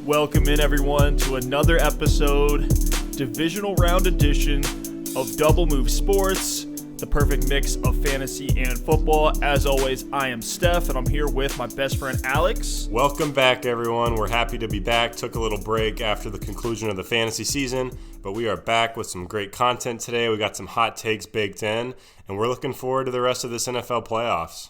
Welcome in, everyone, to another episode, Divisional Round edition of Double Move Sports, the perfect mix of fantasy and football. As always, I am Stef, and I'm here with my best friend, Alex. Welcome back, everyone. We're happy to be back. Took a little break after the conclusion of the fantasy season, but we are back with some great content today. We got some hot takes baked in, and we're looking forward to the rest of this NFL playoffs.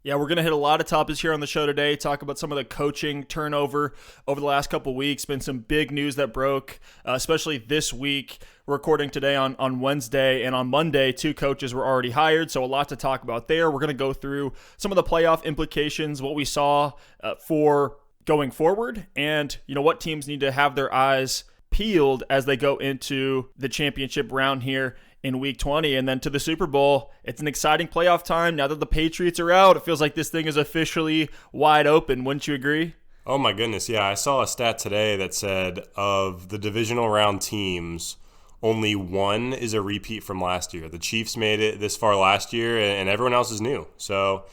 Yeah, we're going to hit a lot of topics here on the show today, talk about some of the coaching turnover over the last couple of weeks. Been some big news that broke, especially this week. We're recording today on Wednesday, and on Monday, 2 coaches were already hired, so a lot to talk about there. We're going to go through some of the playoff implications, what we saw for going forward, and what teams need to have their eyes peeled as they go into the championship round here in week 20, and then to the Super Bowl. It's an exciting playoff time. Now that the Patriots are out, it feels like this thing is officially wide open. Wouldn't you agree? Oh my goodness, yeah. I saw a stat today that said of the divisional round teams, only one is a repeat from last year. The Chiefs made it this far last year, and everyone else is new. So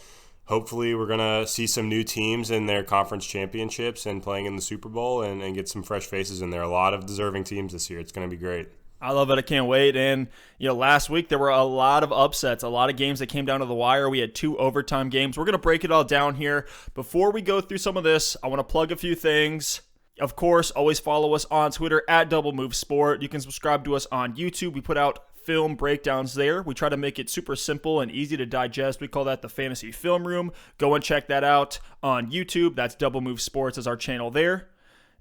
hopefully we're going to see some new teams in their conference championships and playing in the Super Bowl and get some fresh faces in there. A lot of deserving teams this year. It's going to be great. I love it. I can't wait. And, last week there were a lot of upsets, a lot of games that came down to the wire. We had 2 overtime games. We're going to break it all down here. Before we go through some of this, I want to plug a few things. Of course, always follow us on Twitter at Double Move Sport. You can subscribe to us on YouTube. We put out film breakdowns there. We try to make it super simple and easy to digest. We call that the Fantasy Film Room. Go and check that out on YouTube. That's Double Move Sports as our channel there.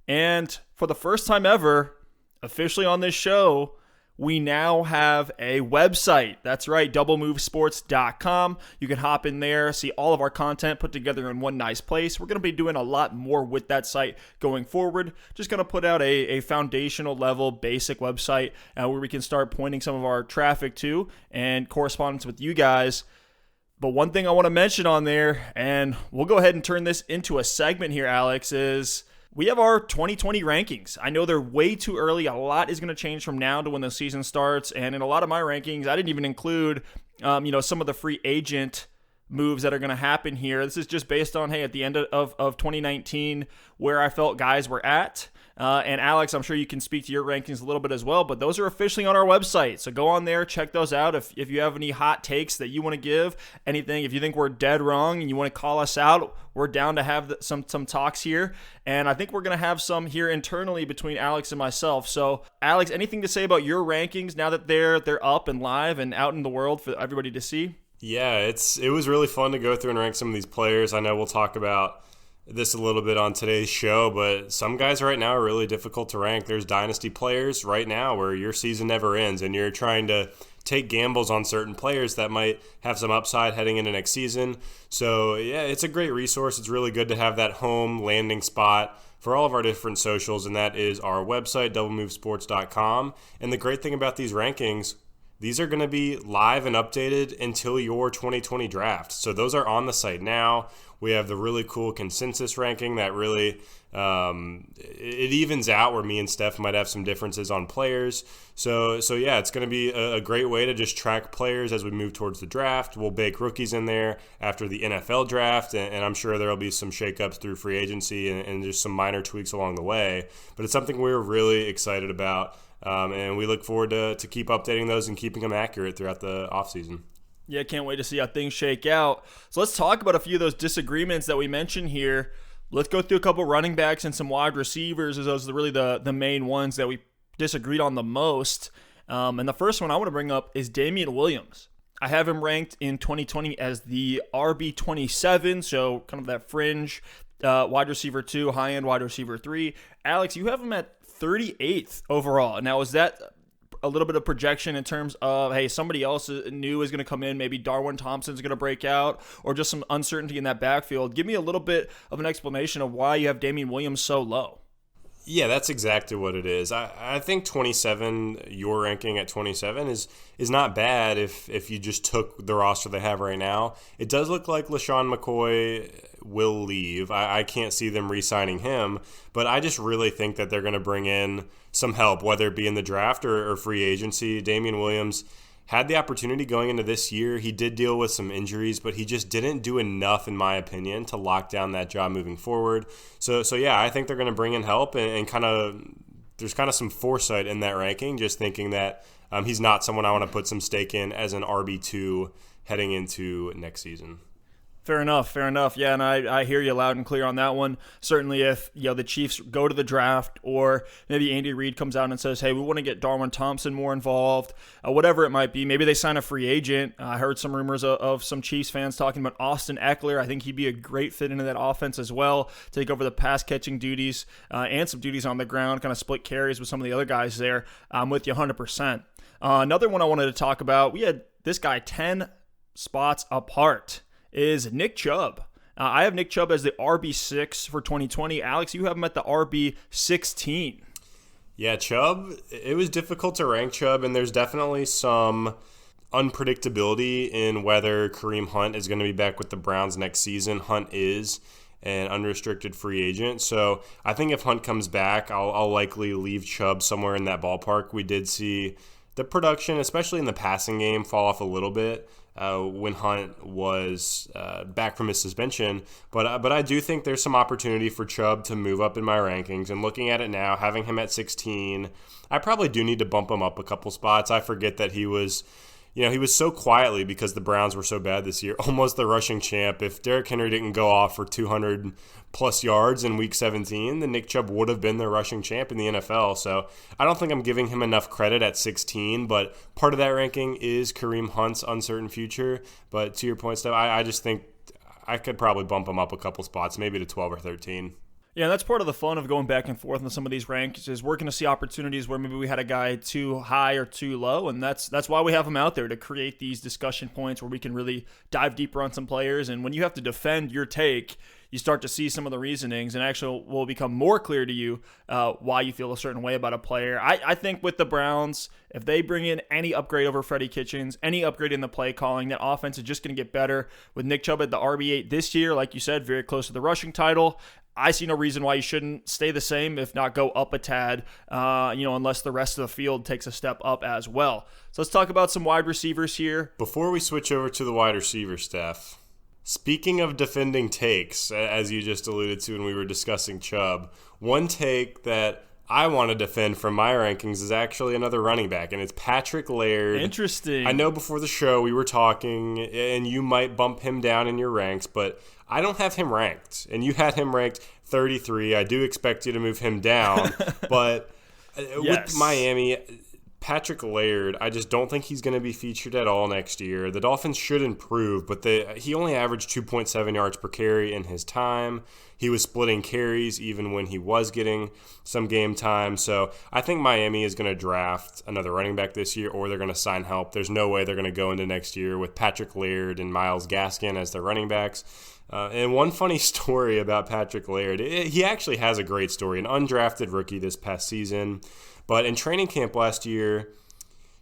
And for the first time ever, officially on this show, we now have a website. That's right, doublemovesports.com. You can hop in there, see all of our content put together in one nice place. We're going to be doing a lot more with that site going forward. Just going to put out a foundational level basic website where we can start pointing some of our traffic to and correspondence with you guys. But one thing I want to mention on there, and we'll go ahead and turn this into a segment here, Alex, is we have our 2020 rankings. I know they're way too early. A lot is going to change from now to when the season starts. And in a lot of my rankings, I didn't even include, some of the free agent moves that are going to happen here. This is just based on, at the end of 2019, where I felt guys were at. And Alex, I'm sure you can speak to your rankings a little bit as well, but those are officially on our website. So go on there, check those out. If you have any hot takes that you want to give, anything, if you think we're dead wrong and you want to call us out, we're down to have some talks here. And I think we're going to have some here internally between Alex and myself. So Alex, anything to say about your rankings now that they're up and live and out in the world for everybody to see? Yeah, it was really fun to go through and rank some of these players. I know we'll talk about this a little bit on today's show, but some guys right now are really difficult to rank. There's dynasty players right now where your season never ends and you're trying to take gambles on certain players that might have some upside heading into next season. So yeah, it's a great resource. It's really good to have that home landing spot for all of our different socials, and that is our website, doublemovesports.com. And the great thing about these rankings, these are going to be live and updated until your 2020 draft. So those are on the site now. We have the really cool consensus ranking that really it evens out where me and Steph might have some differences on players. So yeah, it's going to be a great way to just track players as we move towards the draft. We'll bake rookies in there after the NFL draft, and I'm sure there will be some shakeups through free agency and just some minor tweaks along the way. But it's something we're really excited about. And we look forward to keep updating those and keeping them accurate throughout the offseason. Yeah, can't wait to see how things shake out. So let's talk about a few of those disagreements that we mentioned here. Let's go through a couple running backs and some wide receivers, as those are really the main ones that we disagreed on the most. And the first one I want to bring up is Damian Williams. I have him ranked in 2020 as the RB27, so kind of that fringe wide receiver 2, high-end wide receiver 3. Alex, you have him at 38th overall. Now, is that a little bit of projection in terms of, hey, somebody else new is going to come in, maybe Darwin Thompson's going to break out, or just some uncertainty in that backfield? Give me a little bit of an explanation of why you have Damian Williams so low. Yeah, that's exactly what it is. I think 27, your ranking at 27 is not bad if you just took the roster they have right now. It does look like LaShawn McCoy will leave. I can't see them re-signing him, but I just really think that they're going to bring in some help, whether it be in the draft or free agency. Damian Williams, had the opportunity going into this year. He did deal with some injuries, but he just didn't do enough, in my opinion, to lock down that job moving forward. So yeah, I think they're going to bring in help and kind of there's kind of some foresight in that ranking, just thinking that he's not someone I want to put some stake in as an RB2 heading into next season. Fair enough. Yeah, and I hear you loud and clear on that one. Certainly if the Chiefs go to the draft or maybe Andy Reid comes out and says, hey, we want to get Darwin Thompson more involved, whatever it might be. Maybe they sign a free agent. I heard some rumors of some Chiefs fans talking about Austin Eckler. I think he'd be a great fit into that offense as well, take over the pass-catching duties and some duties on the ground, kind of split carries with some of the other guys there. I'm with you 100%. Another one I wanted to talk about, we had this guy 10 spots apart, is Nick Chubb. I have Nick Chubb as the RB6 for 2020. Alex, you have him at the RB16. Yeah, Chubb, it was difficult to rank Chubb, and there's definitely some unpredictability in whether Kareem Hunt is going to be back with the Browns next season. Hunt is an unrestricted free agent, so I think if Hunt comes back, I'll likely leave Chubb somewhere in that ballpark. We did see the production, especially in the passing game, fall off a little bit when Hunt was back from his suspension. But I do think there's some opportunity for Chubb to move up in my rankings. And looking at it now, having him at 16, I probably do need to bump him up a couple spots. I forget that he was so quietly, because the Browns were so bad this year, almost the rushing champ. If Derrick Henry didn't go off for 200-plus yards in Week 17, then Nick Chubb would have been the rushing champ in the NFL. So I don't think I'm giving him enough credit at 16, but part of that ranking is Kareem Hunt's uncertain future. But to your point, Steph, I just think I could probably bump him up a couple spots, maybe to 12 or 13. Yeah, that's part of the fun of going back and forth on some of these rankings, is we're going to see opportunities where maybe we had a guy too high or too low, and that's why we have him out there, to create these discussion points where we can really dive deeper on some players. And when you have to defend your take, you start to see some of the reasonings, and actually will become more clear to you why you feel a certain way about a player. I think with the Browns, if they bring in any upgrade over Freddie Kitchens, any upgrade in the play calling, that offense is just going to get better. With Nick Chubb at the RB8 this year, like you said, very close to the rushing title, I see no reason why you shouldn't stay the same, if not go up a tad, unless the rest of the field takes a step up as well. So let's talk about some wide receivers here. Before we switch over to the wide receiver staff, speaking of defending takes, as you just alluded to when we were discussing Chubb, one take that I want to defend from my rankings is actually another running back, and it's Patrick Laird. Interesting. I know before the show we were talking, and you might bump him down in your ranks, but I don't have him ranked, and you had him ranked 33. I do expect you to move him down, but with Miami, Patrick Laird, I just don't think he's going to be featured at all next year. The Dolphins should improve, but he only averaged 2.7 yards per carry in his time. He was splitting carries even when he was getting some game time. So I think Miami is going to draft another running back this year, or they're going to sign help. There's no way they're going to go into next year with Patrick Laird and Myles Gaskin as their running backs. And one funny story about Patrick Laird, he actually has a great story, an undrafted rookie this past season. But in training camp last year,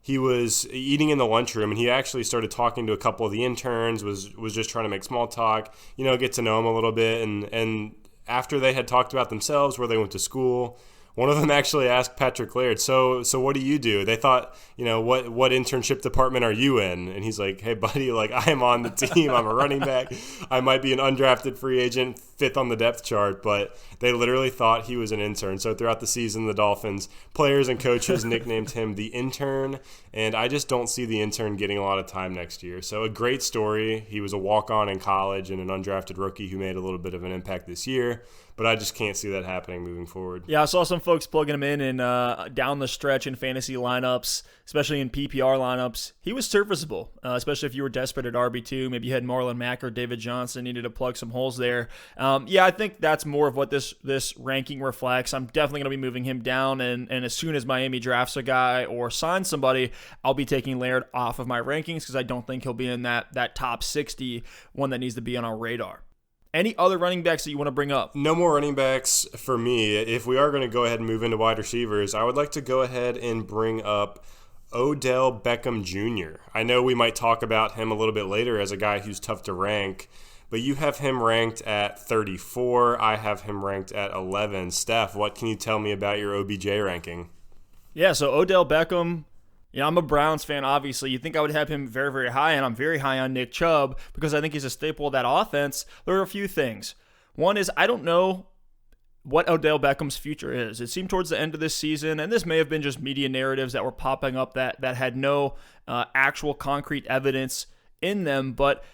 he was eating in the lunchroom, and he actually started talking to a couple of the interns, was just trying to make small talk, get to know him a little bit. And after they had talked about themselves, where they went to school, one of them actually asked Patrick Laird, so what do you do? They thought, what internship department are you in? And he's like, hey, buddy, I am on the team. I'm a running back. I might be an undrafted free agent, 5th on the depth chart, but they literally thought he was an intern. So throughout the season, the Dolphins players and coaches nicknamed him the intern, and I just don't see the intern getting a lot of time next year. So a great story. He was a walk-on in college and an undrafted rookie who made a little bit of an impact this year, but I just can't see that happening moving forward. Yeah, I saw some folks plugging him in down the stretch in fantasy lineups, especially in PPR lineups. He was serviceable, especially if you were desperate at RB2. Maybe you had Marlon Mack or David Johnson, needed to plug some holes there. I think that's more of what this ranking reflects. I'm definitely going to be moving him down, and as soon as Miami drafts a guy or signs somebody, I'll be taking Laird off of my rankings, because I don't think he'll be in that top 60, one that needs to be on our radar. Any other running backs that you want to bring up? No more running backs for me. If we are going to go ahead and move into wide receivers, I would like to go ahead and bring up Odell Beckham Jr. I know we might talk about him a little bit later as a guy who's tough to rank, but you have him ranked at 34. I have him ranked at 11. Steph, what can you tell me about your OBJ ranking? Yeah, so Odell Beckham, Yeah, I'm a Browns fan, obviously. You think I would have him very, very high, and I'm very high on Nick Chubb because I think he's a staple of that offense. There are a few things. One is I don't know what Odell Beckham's future is. It seemed towards the end of this season, and this may have been just media narratives that were popping up that had no actual concrete evidence in them, but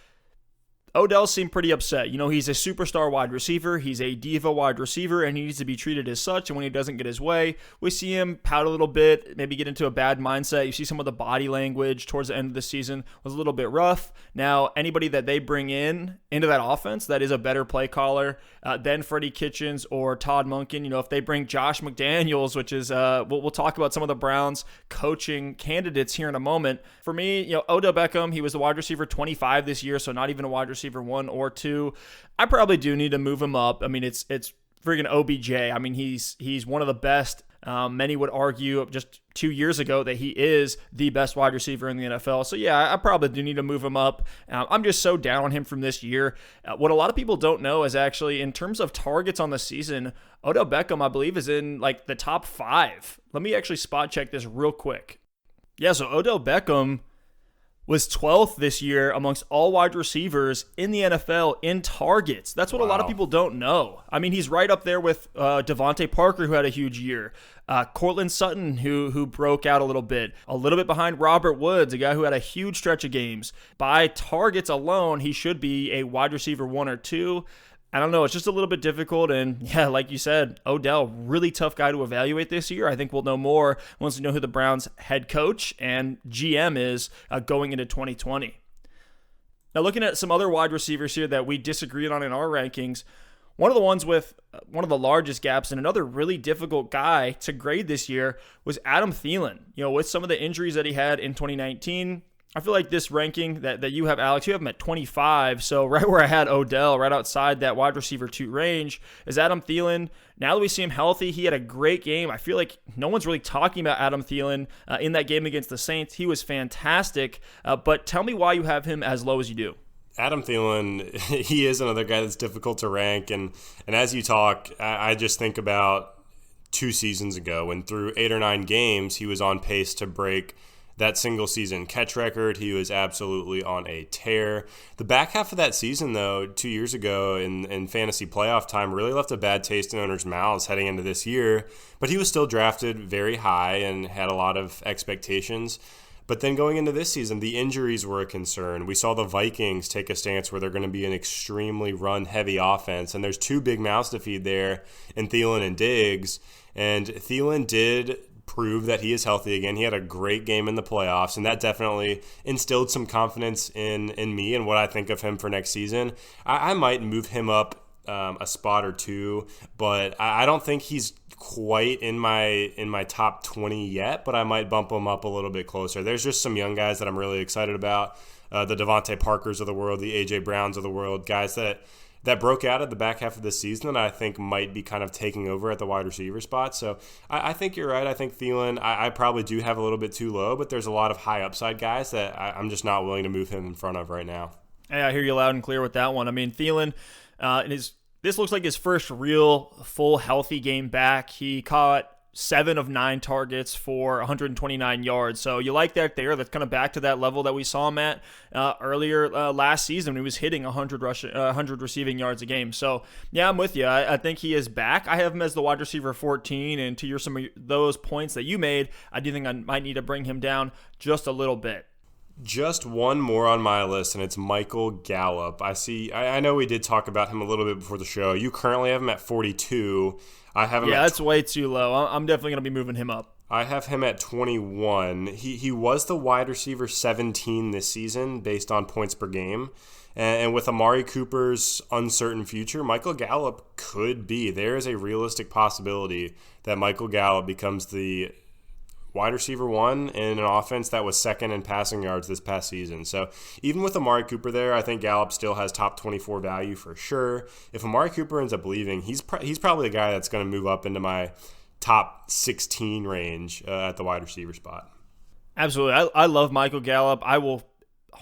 Odell seemed pretty upset. He's a superstar wide receiver. He's a diva wide receiver, and he needs to be treated as such. And when he doesn't get his way, we see him pout a little bit, maybe get into a bad mindset. You see some of the body language towards the end of the season was a little bit rough. Now, anybody that they bring into that offense that is a better play caller than Freddie Kitchens or Todd Monken, if they bring Josh McDaniels, which is, we'll talk about some of the Browns coaching candidates here in a moment. For me, Odell Beckham, he was the wide receiver 25 this year, so not even a wide receiver 1 or 2. I probably do need to move him up. I mean, it's friggin' OBJ. I mean, he's one of the best. Many would argue just 2 years ago that he is the best wide receiver in the NFL. So yeah, I probably do need to move him up. I'm just so down on him from this year. What a lot of people don't know is actually in terms of targets on the season, Odell Beckham, I believe, is in like the top 5. Let me actually spot check this real quick. Yeah, so Odell Beckham was 12th this year amongst all wide receivers in the NFL in targets. That's what a lot of people don't know. I mean, he's right up there with Devontae Parker, who had a huge year. Cortland Sutton, who broke out a little bit behind Robert Woods, a guy who had a huge stretch of games. By targets alone, he should be a wide receiver 1 or 2. I don't know. It's just a little bit difficult. And yeah, like you said, Odell, really tough guy to evaluate this year. I think we'll know more once we know who the Browns head coach and GM is going into 2020. Now, looking at some other wide receivers here that we disagreed on in our rankings, one of the ones with one of the largest gaps and another really difficult guy to grade this year was Adam Thielen. With some of the injuries that he had in 2019, I feel like this ranking that you have, Alex, you have him at 25, so right where I had Odell, right outside that wide receiver 2 range, is Adam Thielen. Now that we see him healthy, he had a great game. I feel like no one's really talking about Adam Thielen in that game against the Saints. He was fantastic, but tell me why you have him as low as you do. Adam Thielen, he is another guy that's difficult to rank, and as you talk, I just think about 2 seasons ago when through 8 or 9 games, he was on pace to break that single season catch record. He was absolutely on a tear. The back half of that season, though, 2 years ago in fantasy playoff time, really left a bad taste in owners' mouths heading into this year. But he was still drafted very high and had a lot of expectations. But then going into this season, the injuries were a concern. We saw the Vikings take a stance where they're going to be an extremely run-heavy offense. And there's 2 big mouths to feed there in Thielen and Diggs. And Thielen did prove that he is healthy again. He had a great game in the playoffs, and that definitely instilled some confidence in me and what I think of him for next season. I might move him up a spot or 2, but I don't think he's quite in my top 20 yet, but I might bump him up a little bit closer. There's just some young guys that I'm really excited about, the Devontae Parkers of the world, the A.J. Browns of the world, guys that broke out at the back half of the season and I think might be kind of taking over at the wide receiver spot. So I think you're right. I think Thielen, I probably do have a little bit too low, but there's a lot of high upside guys that I'm just not willing to move him in front of right now. Hey, I hear you loud and clear with that one. I mean, Thielen, this looks like his first real full healthy game back. He caught 7 of 9 targets for 129 yards. So you like that there. That's kind of back to that level that we saw him at earlier last season when he was hitting 100 receiving yards a game. So yeah, I'm with you. I think he is back. I have him as the wide receiver 14, and to some of those points that you made, I do think I might need to bring him down just a little bit. Just one more on my list, and it's Michael Gallup. I know we did talk about him a little bit before the show. You currently have him at 42. I have him. Yeah, that's way too low. I'm definitely going to be moving him up. I have him at 21. He was the wide receiver 17 this season based on points per game. And with Amari Cooper's uncertain future, Michael Gallup could be. There is a realistic possibility that Michael Gallup becomes the wide receiver 1 in an offense that was second in passing yards this past season. So even with Amari Cooper there, I think Gallup still has top 24 value for sure. If Amari Cooper ends up leaving, he's probably a guy that's going to move up into my top 16 range at the wide receiver spot. Absolutely. I love Michael Gallup. I will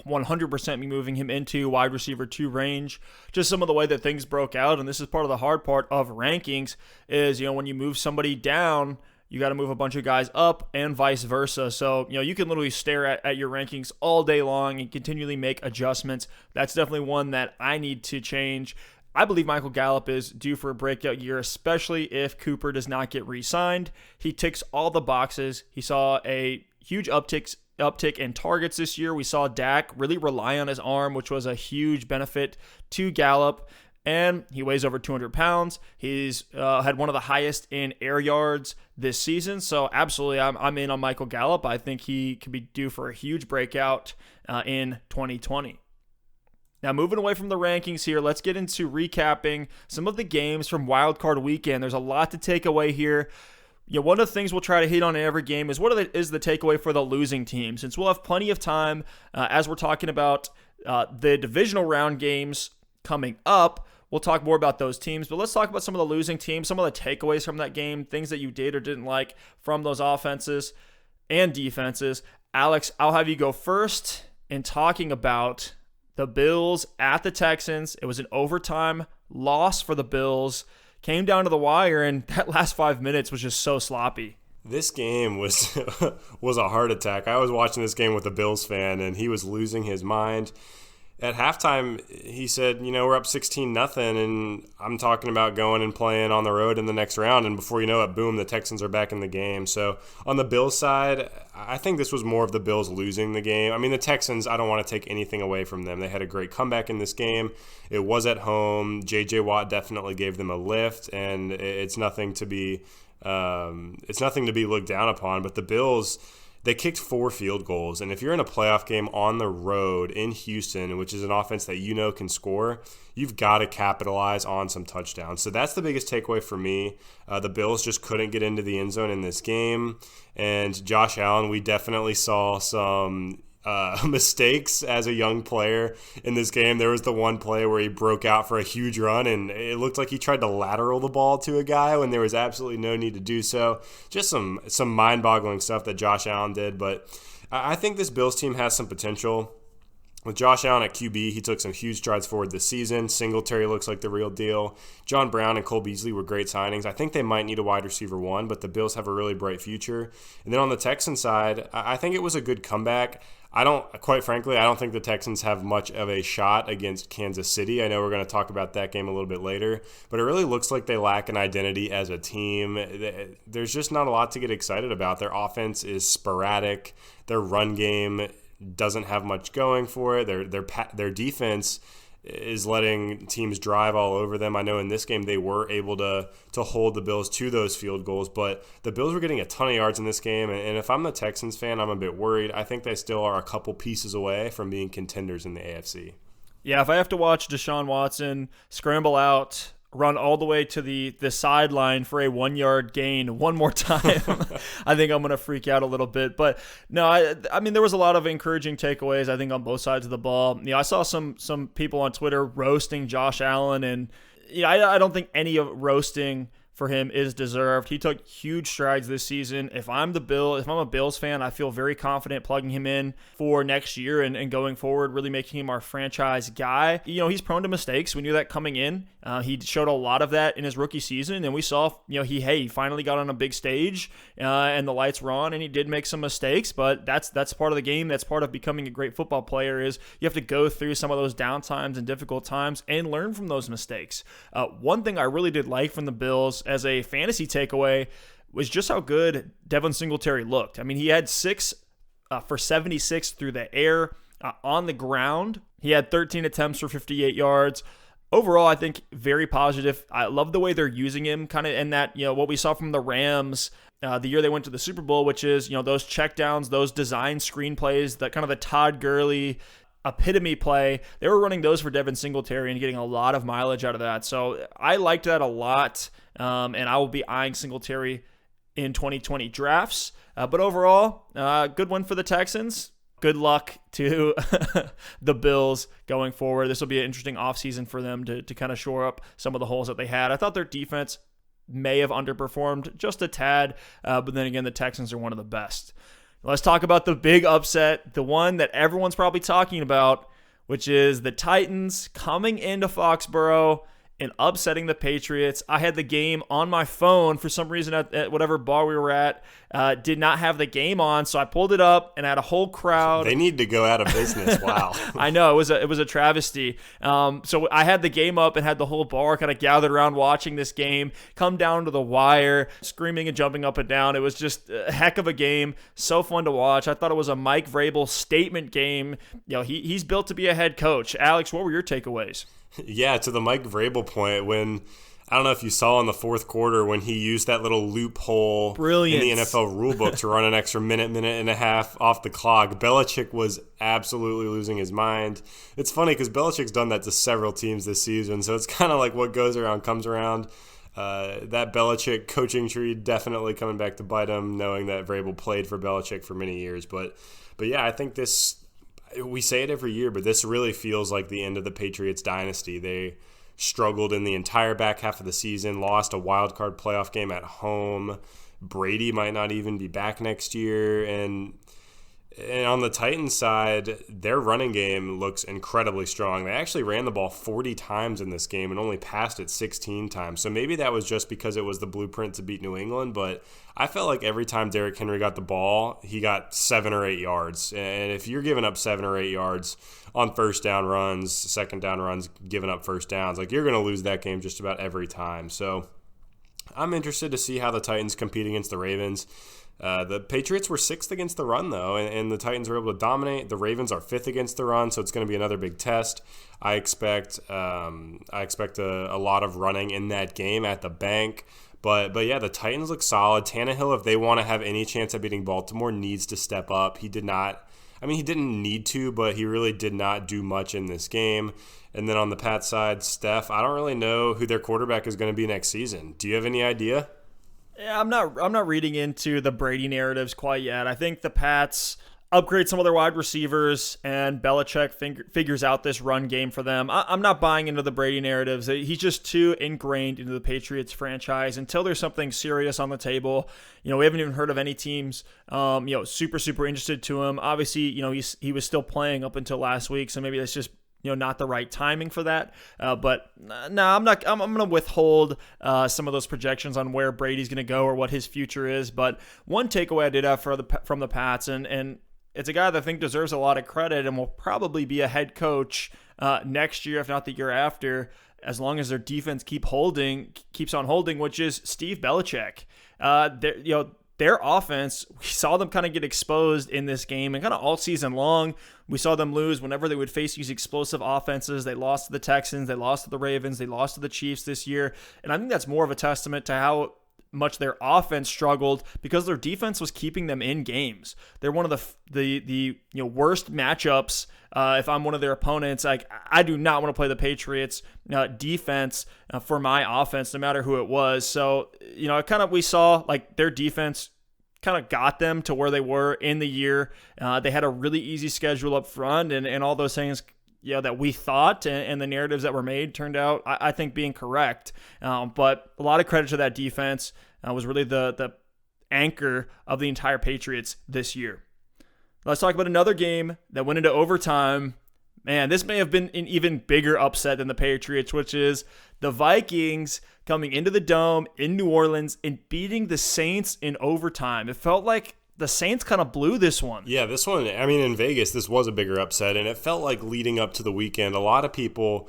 100% be moving him into wide receiver 2 range. Just some of the way that things broke out, and this is part of the hard part of rankings, is when you move somebody down, you got to move a bunch of guys up and vice versa. So, you can literally stare at your rankings all day long and continually make adjustments. That's definitely one that I need to change. I believe Michael Gallup is due for a breakout year, especially if Cooper does not get re-signed. He ticks all the boxes. He saw a huge uptick in targets this year. We saw Dak really rely on his arm, which was a huge benefit to Gallup. And he weighs over 200 pounds. He's had one of the highest in air yards this season. So absolutely, I'm in on Michael Gallup. I think he could be due for a huge breakout in 2020. Now, moving away from the rankings here, let's get into recapping some of the games from Wild Card Weekend. There's a lot to take away here. One of the things we'll try to hit on in every game is what is the takeaway for the losing team. Since we'll have plenty of time as we're talking about the divisional round games coming up, we'll talk more about those teams. But let's talk about some of the losing teams, some of the takeaways from that game, things that you did or didn't like from those offenses and defenses. Alex, I'll have you go first in talking about the Bills at the Texans. It was an overtime loss for the Bills. Came down to the wire, and that last 5 minutes was just so sloppy. This game was was a heart attack. I was watching this game with a Bills fan, and he was losing his mind. At halftime, he said, we're up 16-0, and I'm talking about going and playing on the road in the next round, and before you know it, boom, the Texans are back in the game. So on the Bills side, I think this was more of the Bills losing the game. I mean, the Texans, I don't want to take anything away from them. They had a great comeback in this game. It was at home. J.J. Watt definitely gave them a lift, and it's nothing to be looked down upon. But the Bills, they kicked 4 field goals, and if you're in a playoff game on the road in Houston, which is an offense that can score, you've got to capitalize on some touchdowns. So that's the biggest takeaway for me. The Bills just couldn't get into the end zone in this game, and Josh Allen, we definitely saw some mistakes as a young player in this game. There was the one play where he broke out for a huge run, and it looked like he tried to lateral the ball to a guy when there was absolutely no need to do so. Just some mind-boggling stuff that Josh Allen did, but I think this Bills team has some potential. With Josh Allen at QB, he took some huge strides forward this season. Singletary looks like the real deal. John Brown and Cole Beasley were great signings. I think they might need a wide receiver one, but the Bills have a really bright future. And then on the Texans side, I think it was a good comeback. Quite frankly, I don't think the Texans have much of a shot against Kansas City. I know we're going to talk about that game a little bit later, but it really looks like they lack an identity as a team. There's just not a lot to get excited about. Their offense is sporadic. Their run game doesn't have much going for it. Their defense is letting teams drive all over them. I know in this game they were able to hold the Bills to those field goals, but the Bills were getting a ton of yards in this game, and if I'm the Texans fan, I'm a bit worried. I think they still are a couple pieces away from being contenders in the AFC. Yeah, if I have to watch Deshaun Watson scramble out, run all the way to the sideline for a 1-yard gain one more time, I think I'm going to freak out a little bit. But no, I mean, there was a lot of encouraging takeaways, I think, on both sides of the ball. I saw some people on Twitter roasting Josh Allen, and I don't think any of roasting for him is deserved. He took huge strides this season. If I'm a Bills fan, I feel very confident plugging him in for next year and going forward, really making him our franchise guy. He's prone to mistakes. We knew that coming in. He showed a lot of that in his rookie season, and we saw, he finally got on a big stage and the lights were on, and he did make some mistakes, but that's part of the game. That's part of becoming a great football player, is you have to go through some of those down times and difficult times and learn from those mistakes. One thing I really did like from the Bills as a fantasy takeaway was just how good Devin Singletary looked. I mean, he had 6 for 76 through the air. On the ground, he had 13 attempts for 58 yards. Overall, I think very positive. I love the way they're using him, kind of in that, what we saw from the Rams the year they went to the Super Bowl, which is, those checkdowns, those design screenplays, that kind of the Todd Gurley epitome play. They were running those for Devin Singletary and getting a lot of mileage out of that. So I liked that a lot, and I will be eyeing Singletary in 2020 drafts. But overall, good one for the Texans. Good luck to the Bills going forward. This will be an interesting offseason for them to kind of shore up some of the holes that they had. I thought their defense may have underperformed just a tad, but then again, the Texans are one of the best. Let's talk about the big upset, the one that everyone's probably talking about, which is the Titans coming into Foxborough and upsetting the Patriots. I had the game on my phone for some reason at whatever bar we were at. Did not have the game on, so I pulled it up and had a whole crowd. They need to go out of business. Wow. I know, it was a travesty. So I had the game up and had the whole bar kind of gathered around watching this game, come down to the wire, screaming and jumping up and down. It was just a heck of a game. So fun to watch. I thought it was a Mike Vrabel statement game. He's built to be a head coach. Alex, what were your takeaways? Yeah, to the Mike Vrabel point, I don't know if you saw in the fourth quarter when he used that little loophole Brilliant. in the NFL rulebook to run an extra minute and a half off the clock. Belichick was absolutely losing his mind. It's funny because Belichick's done that to several teams this season, so it's kind of like what goes around comes around. That Belichick coaching tree definitely coming back to bite him, knowing that Vrabel played for Belichick for many years. But yeah, I think we say it every year, but this really feels like the end of the Patriots dynasty. They struggled in the entire back half of the season, lost a wild card playoff game at home. Brady might not even be back next year. And on the Titans side, their running game looks incredibly strong. They actually ran the ball 40 times in this game and only passed it 16 times. So maybe that was just because it was the blueprint to beat New England, but I felt like every time Derrick Henry got the ball, he got 7 or 8 yards. And if you're giving up 7 or 8 yards on first down runs, second down runs, giving up first downs, like you're going to lose that game just about every time. So I'm interested to see how the Titans compete against the Ravens. The Patriots were 6th against the run, though, and the Titans were able to dominate. The Ravens are 5th against the run, so it's going to be another big test. I expect a lot of running in that game at the bank. But yeah, the Titans look solid. Tannehill, if they want to have any chance at beating Baltimore, needs to step up. He didn't need to, but he really did not do much in this game. And then on the Pats side, Stef, I don't really know who their quarterback is going to be next season. Do you have any idea? Yeah, I'm not reading into the Brady narratives quite yet. I think the Pats upgrade some of their wide receivers, and Belichick figures out this run game for them. I'm not buying into the Brady narratives. He's just too ingrained into the Patriots franchise. Until there's something serious on the table, we haven't even heard of any teams, super interested to him. Obviously, he was still playing up until last week, so maybe that's just not the right timing for that. But no, I'm not. I'm going to withhold some of those projections on where Brady's going to go or what his future is. But one takeaway I did have from the Pats, and it's a guy that I think deserves a lot of credit and will probably be a head coach next year, if not the year after, as long as their defense keeps on holding, which is Steve Belichick. Their offense, we saw them kind of get exposed in this game and kind of all season long. We saw them lose whenever they would face these explosive offenses. They lost to the Texans. They lost to the Ravens. They lost to the Chiefs this year. And I think that's more of a testament to how much their offense struggled because their defense was keeping them in games. They're one of the worst matchups. If I'm one of their opponents, I do not want to play the Patriots defense for my offense, no matter who it was. So we saw like their defense kind of got them to where they were in the year. They had a really easy schedule up front, and all those things that we thought and the narratives that were made turned out, I think, being correct. But a lot of credit to that defense. Was really the anchor of the entire Patriots this year. Let's talk about another game that went into overtime. Man, this may have been an even bigger upset than the Patriots, which is the Vikings coming into the Dome in New Orleans and beating the Saints in overtime. It felt like the Saints kind of blew this one. Yeah, this one, in Vegas, this was a bigger upset, and it felt like leading up to the weekend, a lot of people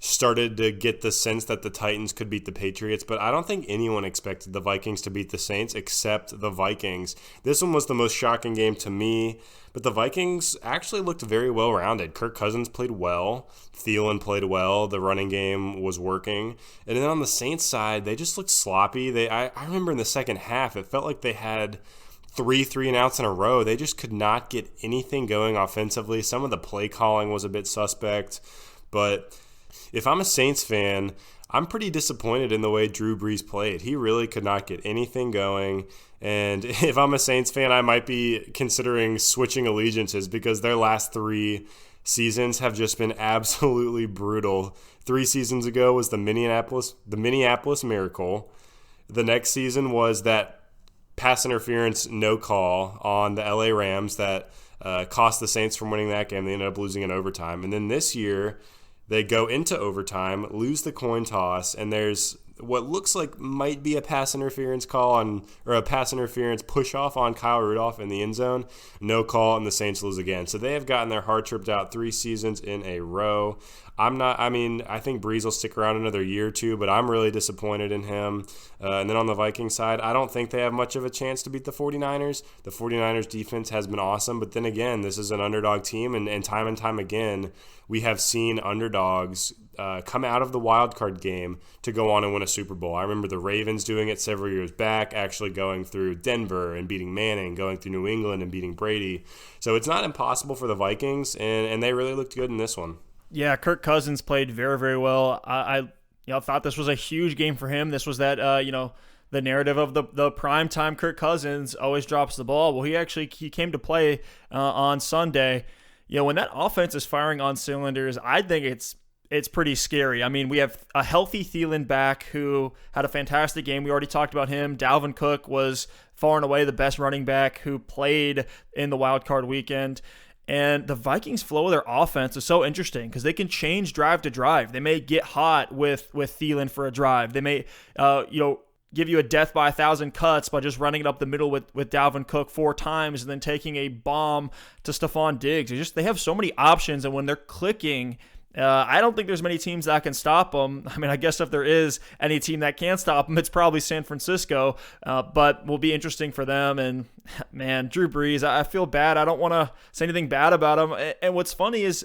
started to get the sense that the Titans could beat the Patriots, but I don't think anyone expected the Vikings to beat the Saints except the Vikings. This one was the most shocking game to me, but the Vikings actually looked very well-rounded. Kirk Cousins played well. Thielen played well. The running game was working. And then on the Saints side, they just looked sloppy. I remember in the second half, it felt like they had three and outs in a row. They just could not get anything going offensively. Some of the play calling was a bit suspect, but if I'm a Saints fan, I'm pretty disappointed in the way Drew Brees played. He really could not get anything going. And if I'm a Saints fan, I might be considering switching allegiances because their last 3 seasons have just been absolutely brutal. 3 seasons ago was the Minneapolis Miracle. The next season was that pass interference no call on the LA Rams that cost the Saints from winning that game. They ended up losing in overtime. And then this year, They go into overtime, lose the coin toss, and there's what looks like might be a pass interference call or a pass interference push off on Kyle Rudolph in the end zone. No call, and the Saints lose again. So they have gotten their heart tripped out 3 seasons in a row. I think Breeze will stick around another year or two, but I'm really disappointed in him. And then on the Vikings side, I don't think they have much of a chance to beat the 49ers. The 49ers defense has been awesome, but then again, this is an underdog team, and time again, we have seen underdogs come out of the wild card game to go on and win a Super Bowl. I remember the Ravens doing it several years back, actually going through Denver and beating Manning, going through New England and beating Brady. So it's not impossible for the Vikings, and they really looked good in this one. Yeah, Kirk Cousins played very, very well. I thought this was a huge game for him. This was that, the narrative of the primetime Kirk Cousins always drops the ball. Well, he came to play on Sunday. When that offense is firing on cylinders, I think it's pretty scary. I mean, we have a healthy Thielen back who had a fantastic game. We already talked about him. Dalvin Cook was far and away the best running back who played in the wild card weekend. And the Vikings' flow of their offense is so interesting because they can change drive to drive. They may get hot with Thielen for a drive. They may, give you a death by 1,000 cuts by just running it up the middle with Dalvin Cook 4 times and then taking a bomb to Stephon Diggs. They have so many options, and when they're clicking, I don't think there's many teams that can stop them. I mean, I guess if there is any team that can stop them, it's probably San Francisco, but will be interesting for them. And, man, Drew Brees, I feel bad. I don't want to say anything bad about him. And what's funny is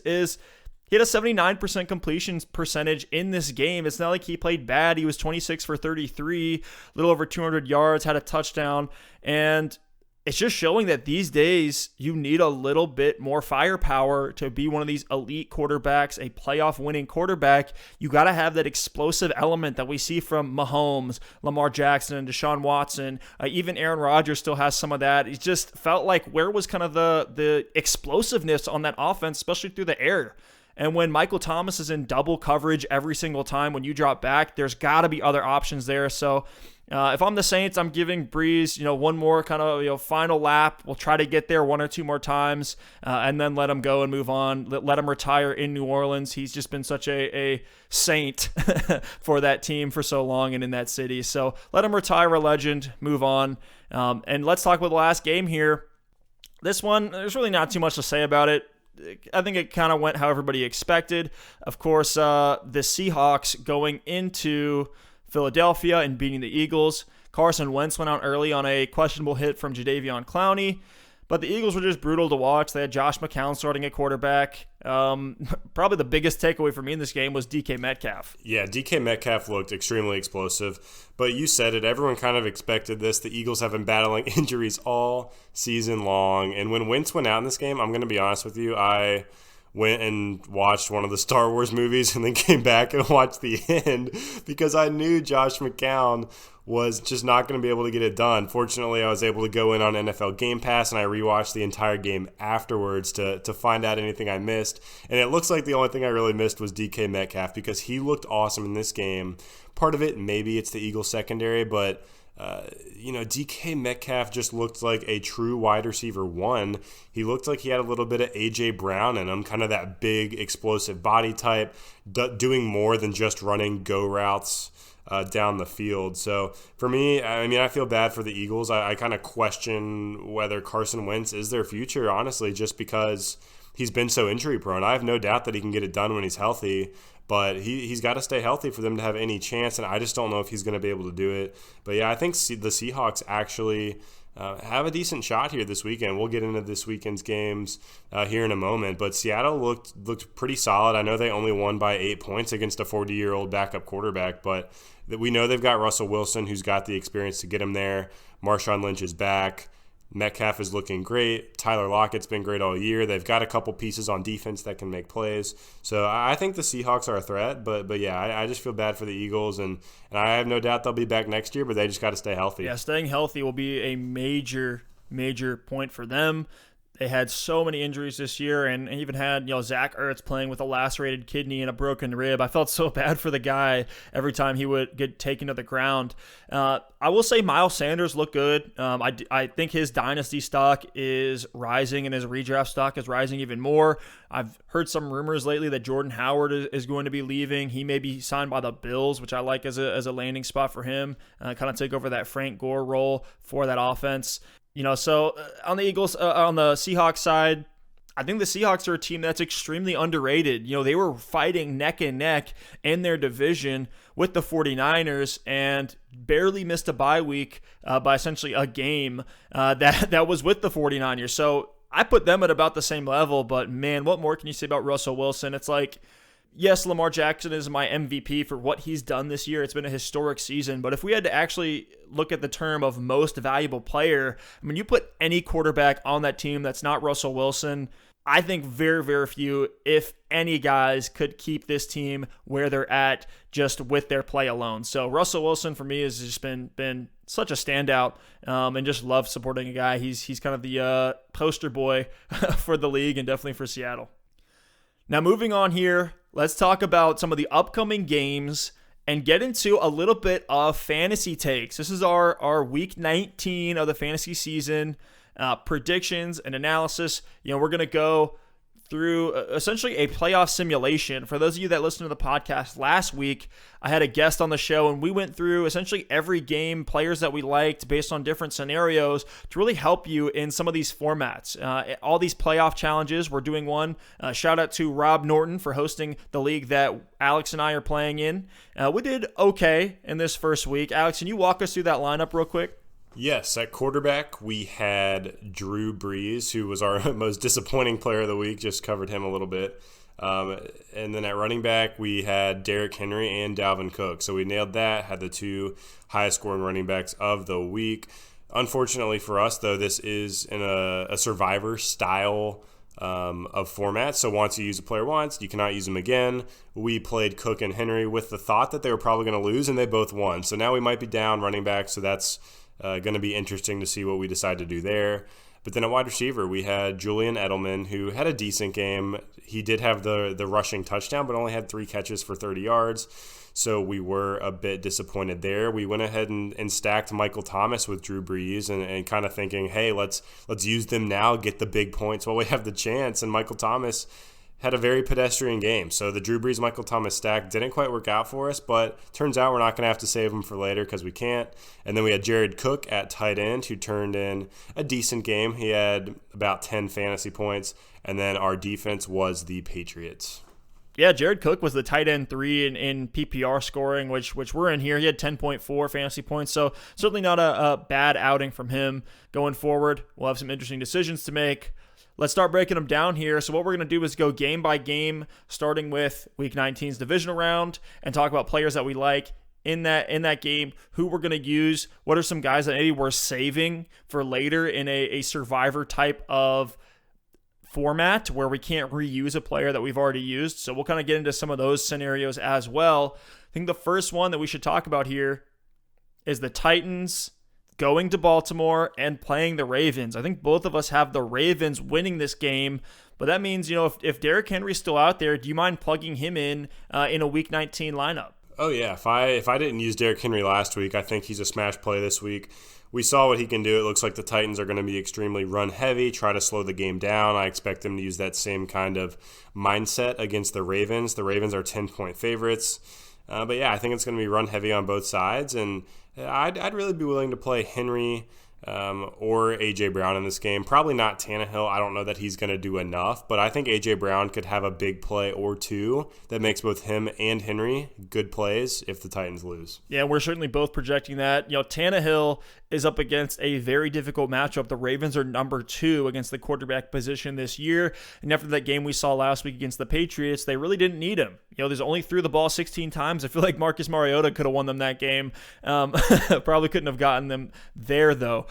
he had a 79% completion percentage in this game. It's not like he played bad. He was 26 for 33, a little over 200 yards, had a touchdown. And it's just showing that these days you need a little bit more firepower to be one of these elite quarterbacks, a playoff winning quarterback. You got to have that explosive element that we see from Mahomes, Lamar Jackson, and Deshaun Watson. Even Aaron Rodgers still has some of that. It just felt like where was kind of the explosiveness on that offense, especially through the air. And when Michael Thomas is in double coverage every single time when you drop back, there's got to be other options there. So if I'm the Saints, I'm giving Breeze, one more kind of final lap. We'll try to get there 1 or 2 more times, and then let him go and move on. Let him retire in New Orleans. He's just been such a saint for that team for so long and in that city. So let him retire a legend, move on. And let's talk about the last game here. This one, there's really not too much to say about it. I think it kind of went how everybody expected. Of course, the Seahawks going into Philadelphia and beating the Eagles. Carson Wentz went out early on a questionable hit from Jadeveon Clowney, but the Eagles were just brutal to watch. They had Josh McCown starting at quarterback. Probably the biggest takeaway for me in this game was DK Metcalf. Yeah, DK Metcalf looked extremely explosive, but you said it. Everyone kind of expected this. The Eagles have been battling injuries all season long, and when Wentz went out in this game, I'm going to be honest with you, I went and watched one of the Star Wars movies and then came back and watched the end because I knew Josh McCown was just not going to be able to get it done. Fortunately, I was able to go in on NFL Game Pass and I rewatched the entire game afterwards to find out anything I missed. And it looks like the only thing I really missed was DK Metcalf because he looked awesome in this game. Part of it, maybe it's the Eagles secondary, but DK Metcalf just looked like a true wide receiver 1. He looked like he had a little bit of A.J. Brown in him, kind of that big, explosive body type, doing more than just running go routes down the field. So for me, I feel bad for the Eagles. I kind of question whether Carson Wentz is their future, honestly, just because he's been so injury prone. I have no doubt that he can get it done when he's healthy, but he's got to stay healthy for them to have any chance, and I just don't know if he's going to be able to do it. But yeah, I think the Seahawks actually have a decent shot here this weekend. We'll get into this weekend's games here in a moment, but Seattle looked pretty solid. I know they only won by 8 points against a 40-year-old backup quarterback, but we know they've got Russell Wilson, who's got the experience to get him there. Marshawn Lynch is back. Metcalf is looking great. Tyler Lockett's been great all year. They've got a couple pieces on defense that can make plays. So I think the Seahawks are a threat, but yeah, I just feel bad for the Eagles, and I have no doubt they'll be back next year, but they just got to stay healthy. Yeah, staying healthy will be a major point for them. They had so many injuries this year, and even had Zach Ertz playing with a lacerated kidney and a broken rib. I felt so bad for the guy every time he would get taken to the ground. I will say Miles Sanders looked good. I think his dynasty stock is rising, and his redraft stock is rising even more. I've heard some rumors lately that Jordan Howard is going to be leaving. He may be signed by the Bills, which I like as a landing spot for him. Kind of take over that Frank Gore role for that offense. So on the on the Seahawks side, I think the Seahawks are a team that's extremely underrated. They were fighting neck and neck in their division with the 49ers and barely missed a bye week by essentially a game that was with the 49ers. So I put them at about the same level, but man, what more can you say about Russell Wilson? It's like, yes, Lamar Jackson is my MVP for what he's done this year. It's been a historic season. But if we had to actually look at the term of most valuable player, I mean, you put any quarterback on that team that's not Russell Wilson, I think very, very few, if any, guys could keep this team where they're at just with their play alone. So Russell Wilson for me has just been such a standout, and just love supporting a guy. He's kind of the poster boy for the league and definitely for Seattle. Now moving on here, let's talk about some of the upcoming games and get into a little bit of fantasy takes. This is our week 19 of the fantasy season, predictions and analysis. We're going to go through essentially a playoff simulation. For those of you that listened to the podcast last week, I had a guest on the show, and we went through essentially every game, players that we liked based on different scenarios to really help you in some of these formats. All these playoff challenges, we're doing one. Shout out to Rob Norton for hosting the league that Alex and I are playing in. We did okay in this first week. Alex, can you walk us through that lineup real quick? Yes, at quarterback, we had Drew Brees, who was our most disappointing player of the week, just covered him a little bit. And then at running back, we had Derrick Henry and Dalvin Cook. So we nailed that, had the two highest scoring running backs of the week. Unfortunately for us, though, this is in a survivor style of format. So once you use a player once, you cannot use them again. We played Cook and Henry with the thought that they were probably going to lose, and they both won. So now we might be down running back, so that's going to be interesting to see what we decide to do there. But then at wide receiver, we had Julian Edelman, who had a decent game. He did have the rushing touchdown, but only had 3 catches for 30 yards. So we were a bit disappointed there. We went ahead and stacked Michael Thomas with Drew Brees and kind of thinking, hey, let's use them now, get the big points while we have the chance. And Michael Thomas had a very pedestrian game. So the Drew Brees, Michael Thomas stack didn't quite work out for us, but turns out we're not going to have to save him for later because we can't. And then we had Jared Cook at tight end, who turned in a decent game. He had about 10 fantasy points. And then our defense was the Patriots. Yeah, Jared Cook was the tight end 3 in PPR scoring, which we're in here. He had 10.4 fantasy points, so certainly not a bad outing from him going forward. We'll have some interesting decisions to make. Let's start breaking them down here. So what we're going to do is go game by game, starting with Week 19's divisional round, and talk about players that we like in that game, who we're going to use, what are some guys that maybe we're saving for later in a survivor type of format where we can't reuse a player that we've already used. So we'll kind of get into some of those scenarios as well. I think the first one that we should talk about here is the Titans going to Baltimore and playing the Ravens. I think both of us have the Ravens winning this game, but that means, if Derrick Henry's still out there, do you mind plugging him in a Week 19 lineup? Oh, yeah. If I didn't use Derrick Henry last week, I think he's a smash play this week. We saw what he can do. It looks like the Titans are going to be extremely run-heavy, try to slow the game down. I expect them to use that same kind of mindset against the Ravens. The Ravens are 10-point favorites. But, yeah, I think it's going to be run-heavy on both sides. And I'd really be willing to play Henry or A.J. Brown in this game. Probably not Tannehill. I don't know that he's going to do enough, but I think A.J. Brown could have a big play or two that makes both him and Henry good plays if the Titans lose. Yeah, we're certainly both projecting that. Tannehill is up against a very difficult matchup. The Ravens are number 2 against the quarterback position this year, and after that game we saw last week against the Patriots, they really didn't need him. There's only threw the ball 16 times. I feel like Marcus Mariota could have won them that game. Probably couldn't have gotten them there, though.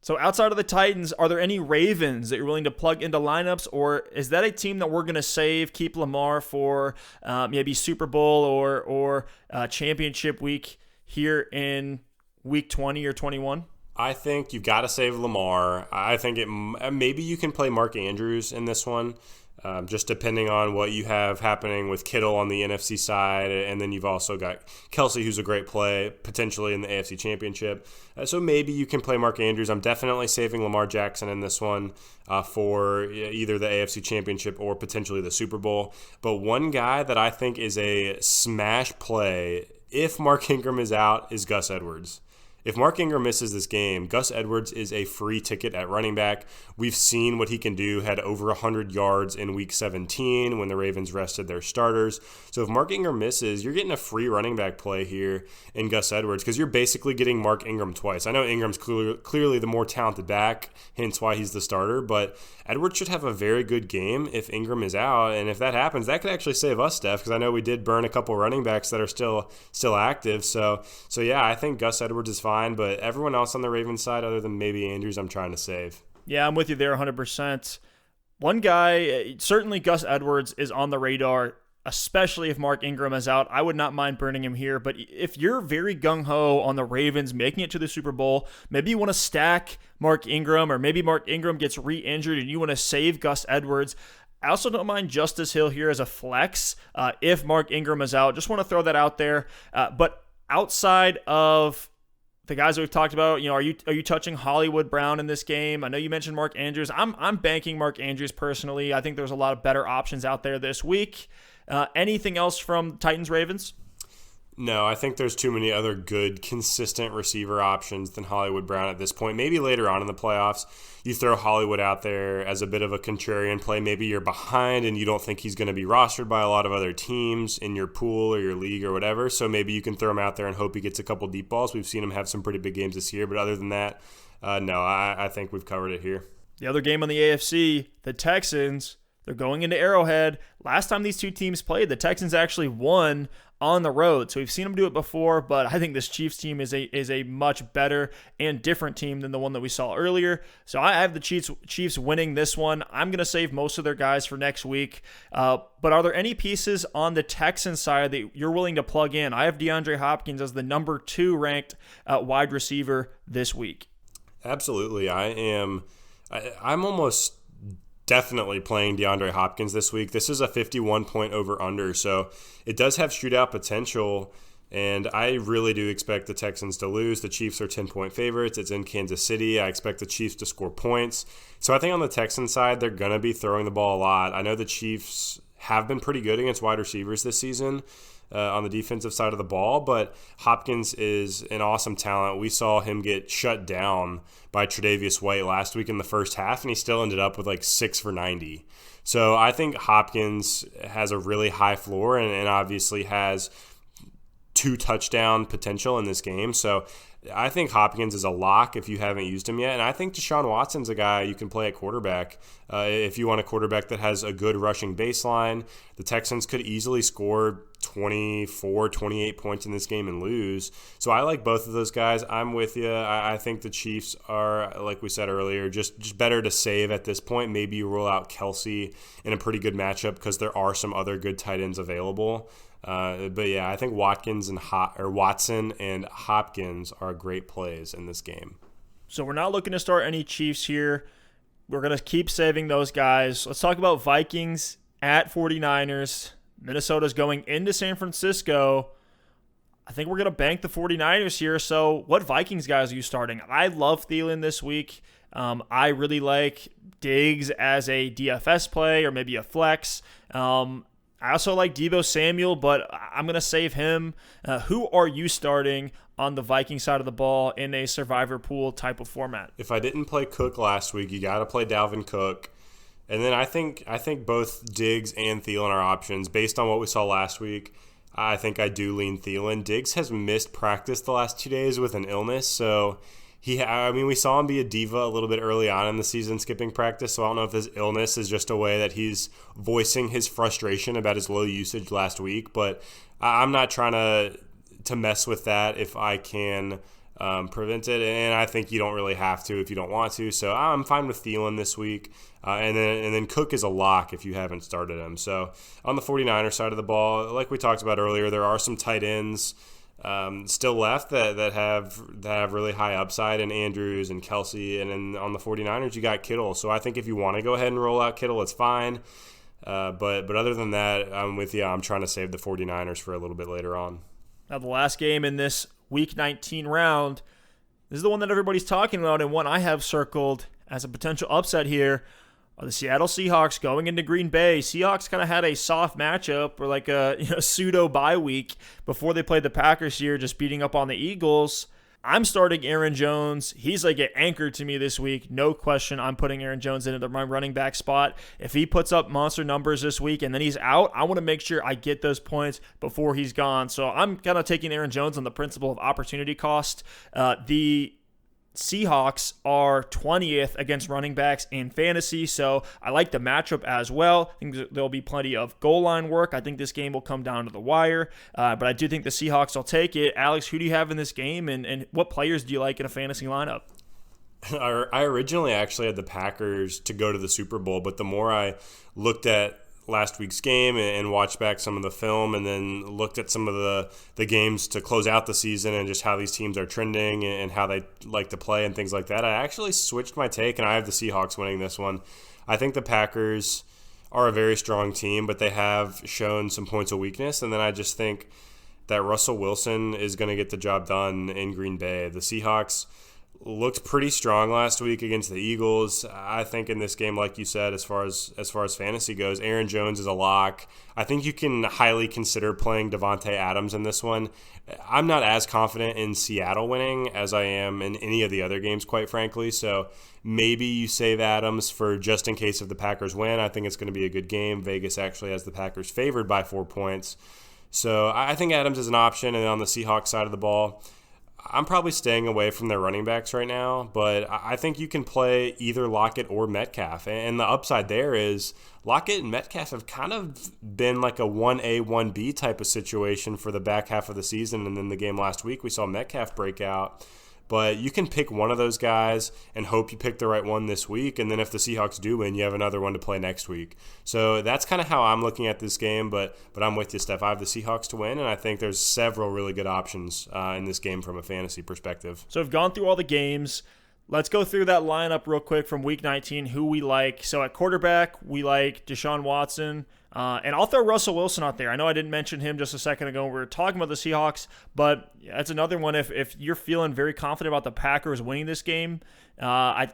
So outside of the Titans, are there any Ravens that you're willing to plug into lineups, or is that a team that we're going to save, keep Lamar for maybe Super Bowl or championship week here in Week 20 or 21? I think you've got to save Lamar. I think maybe you can play Mark Andrews in this one, just depending on what you have happening with Kittle on the NFC side, and then you've also got Kelsey, who's a great play potentially in the AFC Championship. So maybe you can play Mark Andrews. I'm definitely saving Lamar Jackson in this one for either the AFC Championship or potentially the Super Bowl. But one guy that I think is a smash play if Mark Ingram is out is Gus Edwards. If Mark Ingram misses this game, Gus Edwards is a free ticket at running back. We've seen what he can do, had over 100 yards in Week 17 when the Ravens rested their starters. So if Mark Ingram misses, you're getting a free running back play here in Gus Edwards because you're basically getting Mark Ingram twice. I know Ingram's clearly the more talented back, hence why he's the starter, but Edwards should have a very good game if Ingram is out, and if that happens, that could actually save us, Steph, because I know we did burn a couple running backs that are still active. So yeah, I think Gus Edwards is fine, but everyone else on the Ravens side, other than maybe Andrews, I'm trying to save. Yeah, I'm with you there 100%. One guy, certainly Gus Edwards, is on the radar, especially if Mark Ingram is out. I would not mind burning him here, but if you're very gung-ho on the Ravens making it to the Super Bowl, maybe you want to stack Mark Ingram, or maybe Mark Ingram gets re-injured and you want to save Gus Edwards. I also don't mind Justice Hill here as a flex if Mark Ingram is out. Just want to throw that out there. But outside of the guys that we've talked about, are you touching Hollywood Brown in this game? I know you mentioned Mark Andrews. I'm banking Mark Andrews personally. I think there's a lot of better options out there this week. Anything else from Titans-Ravens? No, I think there's too many other good, consistent receiver options than Hollywood Brown at this point. Maybe later on in the playoffs, you throw Hollywood out there as a bit of a contrarian play. Maybe you're behind and you don't think he's going to be rostered by a lot of other teams in your pool or your league or whatever. So maybe you can throw him out there and hope he gets a couple deep balls. We've seen him have some pretty big games this year. But other than that, no, I think we've covered it here. The other game on the AFC, the Texans, they're going into Arrowhead. Last time these two teams played, the Texans actually won on the road. So we've seen them do it before, but I think this Chiefs team is a much better and different team than the one that we saw earlier. So I have the Chiefs winning this one. I'm going to save most of their guys for next week. But are there any pieces on the Texans side that you're willing to plug in? I have DeAndre Hopkins as the number 2 ranked wide receiver this week. Absolutely. I'm almost definitely playing DeAndre Hopkins this week. This is a 51-point over-under, so it does have shootout potential, and I really do expect the Texans to lose. The Chiefs are 10-point favorites. It's in Kansas City. I expect the Chiefs to score points. So I think on the Texans side, they're going to be throwing the ball a lot. I know the Chiefs have been pretty good against wide receivers this season on the defensive side of the ball, but Hopkins is an awesome talent. We saw him get shut down by Tre'Davious White last week in the first half, and he still ended up with like 6 for 90. So I think Hopkins has a really high floor and obviously has 2 touchdown potential in this game. So I think Hopkins is a lock if you haven't used him yet. And I think Deshaun Watson's a guy you can play at quarterback. If you want a quarterback that has a good rushing baseline, the Texans could easily score 24, 28 points in this game and lose. So I like both of those guys. I'm with you. I think the Chiefs are, like we said earlier, just better to save at this point. Maybe you roll out Kelsey in a pretty good matchup because there are some other good tight ends available. But yeah, I think Watson and Hopkins are great plays in this game. So we're not looking to start any Chiefs here. We're going to keep saving those guys. Let's talk about Vikings at 49ers. Minnesota's going into San Francisco. I think we're going to bank the 49ers here. So what Vikings guys are you starting? I love Thielen this week. I really like Diggs as a DFS play or maybe a flex. I also like Deebo Samuel, but I'm going to save him. Who are you starting on the Viking side of the ball in a survivor pool type of format? If I didn't play Cook last week, you got to play Dalvin Cook. And then I think both Diggs and Thielen are options. Based on what we saw last week, I think I do lean Thielen. Diggs has missed practice the last 2 days with an illness, so we saw him be a diva a little bit early on in the season, skipping practice, so I don't know if this illness is just a way that he's voicing his frustration about his low usage last week, but I'm not trying to mess with that if I can prevent it, and I think you don't really have to if you don't want to, so I'm fine with Thielen this week, and then Cook is a lock if you haven't started him. So on the 49ers side of the ball, like we talked about earlier, there are some tight ends still left that have really high upside, and Andrews and Kelsey, and then on the 49ers you got Kittle. So I think if you want to go ahead and roll out Kittle, it's fine. But other than that, I'm with you. I'm trying to save the 49ers for a little bit later on. Now the last game in this Week 19 round, this is the one that everybody's talking about, and one I have circled as a potential upset here. The Seattle Seahawks going into Green Bay. Seahawks kind of had a soft matchup, or like a pseudo bye week before they played the Packers here, just beating up on the Eagles. I'm starting Aaron Jones. He's like an anchor to me this week. No question, I'm putting Aaron Jones into my running back spot. If he puts up monster numbers this week and then he's out, I want to make sure I get those points before he's gone. So I'm kind of taking Aaron Jones on the principle of opportunity cost. The Seahawks are 20th against running backs in fantasy, so I like the matchup as well. I think there'll be plenty of goal line work. I think this game will come down to the wire, but I do think the Seahawks will take it. Alex, who do you have in this game, and what players do you like in a fantasy lineup? I originally actually had the Packers to go to the Super Bowl, but the more I looked at last week's game and watched back some of the film, and then looked at some of the games to close out the season and just how these teams are trending and how they like to play and things like that, I actually switched my take, and I have the Seahawks winning this one. I think the Packers are a very strong team, but they have shown some points of weakness, and then I just think that Russell Wilson is going to get the job done in Green Bay. The Seahawks looked pretty strong last week against the Eagles. I think in this game, like you said, as far as fantasy goes, Aaron Jones is a lock. I think you can highly consider playing Devontae Adams in this one. I'm not as confident in Seattle winning as I am in any of the other games, quite frankly. So maybe you save Adams for just in case if the Packers win. I think it's going to be a good game. Vegas actually has the Packers favored by 4 points. So I think Adams is an option. And on the Seahawks side of the ball, I'm probably staying away from their running backs right now, but I think you can play either Lockett or Metcalf. And the upside there is Lockett and Metcalf have kind of been like a 1A, 1B type of situation for the back half of the season. And then the game last week, we saw Metcalf break out. But you can pick one of those guys and hope you pick the right one this week. And then if the Seahawks do win, you have another one to play next week. So that's kind of how I'm looking at this game. But I'm with you, Steph. I have the Seahawks to win, and I think there's several really good options in this game from a fantasy perspective. So we've gone through all the games. Let's go through that lineup real quick from Week 19, who we like. So at quarterback, we like Deshaun Watson. And I'll throw Russell Wilson out there. I know I didn't mention him just a second ago when we were talking about the Seahawks, but that's another one. If you're feeling very confident about the Packers winning this game, I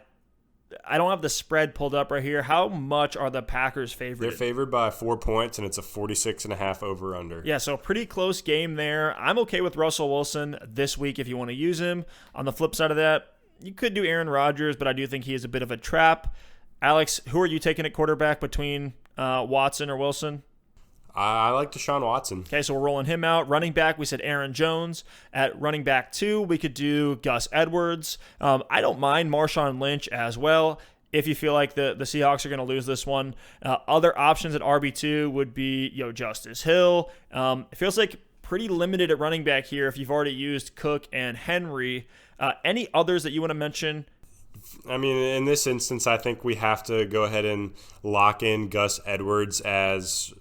don't have the spread pulled up right here. How much are the Packers favored? They're favored by 4 points, and it's a 46.5 over-under. Yeah, so a pretty close game there. I'm okay with Russell Wilson this week if you want to use him. On the flip side of that, you could do Aaron Rodgers, but I do think he is a bit of a trap. Alex, who are you taking at quarterback between Watson or Wilson? I like Deshaun Watson. Okay, so we're rolling him out. Running back, we said Aaron Jones. At running back 2, we could do Gus Edwards. I don't mind Marshawn Lynch as well if you feel like the Seahawks are going to lose this one. Other options at RB2 would be Justice Hill. It feels like pretty limited at running back here if you've already used Cook and Henry. Any others that you want to mention? I mean, in this instance, I think we have to go ahead and lock in Gus Edwards as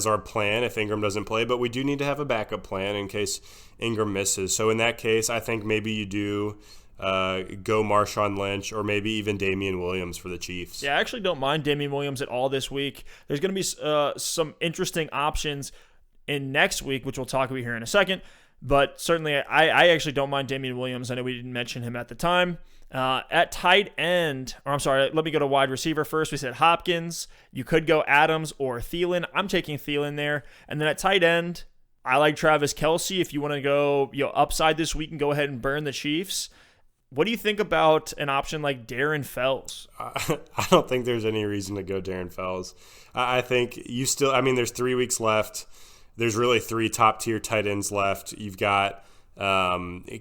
our plan if Ingram doesn't play, but we do need to have a backup plan in case Ingram misses. So in that case, I think maybe you do go Marshawn Lynch or maybe even Damian Williams for the Chiefs. Yeah, I actually don't mind Damian Williams at all this week. There's going to be some interesting options in next week, which we'll talk about here in a second. But certainly, I actually don't mind Damian Williams. I know we didn't mention him at the time. At tight end, or I'm sorry, let me go to wide receiver first. We said Hopkins. You could go Adams or Thielen. I'm taking Thielen there. And then at tight end, I like Travis Kelce. If you want to go upside this week and go ahead and burn the Chiefs. What do you think about an option like Darren Fells? I don't think there's any reason to go Darren Fells. I think there's 3 weeks left. There's really 3 top-tier tight ends left. You've got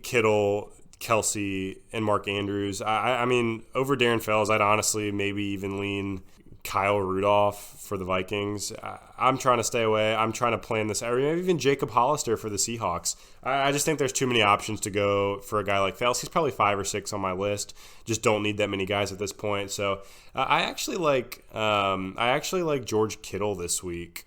Kittle, Kelsey, and Mark Andrews. I mean, over Darren Fells, I'd honestly maybe even lean Kyle Rudolph for the Vikings. I'm trying to stay away. I'm trying to plan this area. Maybe even Jacob Hollister for the Seahawks. I just think there's too many options to go for a guy like Fells. He's probably 5 or 6 on my list. Just don't need that many guys at this point. So I actually like George Kittle this week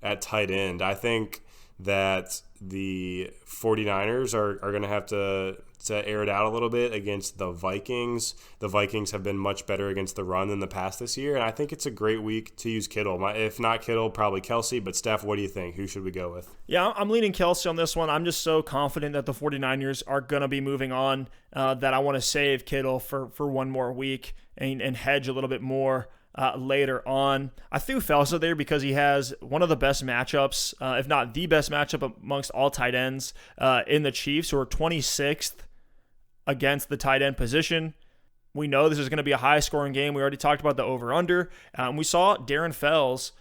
at tight end. I think that the 49ers are going to have to air it out a little bit against the Vikings. The Vikings have been much better against the run than the pass this year, and I think it's a great week to use Kittle. If not Kittle, probably Kelsey, but Steph, what do you think? Who should we go with? Yeah, I'm leaning Kelsey on this one. I'm just so confident that the 49ers are going to be moving on that I want to save Kittle for one more week and hedge a little bit more later on. I threw Felsa there because he has one of the best matchups, if not the best matchup amongst all tight ends in the Chiefs, who are 26th against the tight end position. We know this is going to be a high-scoring game. We already talked about the over-under. We saw Darren Fells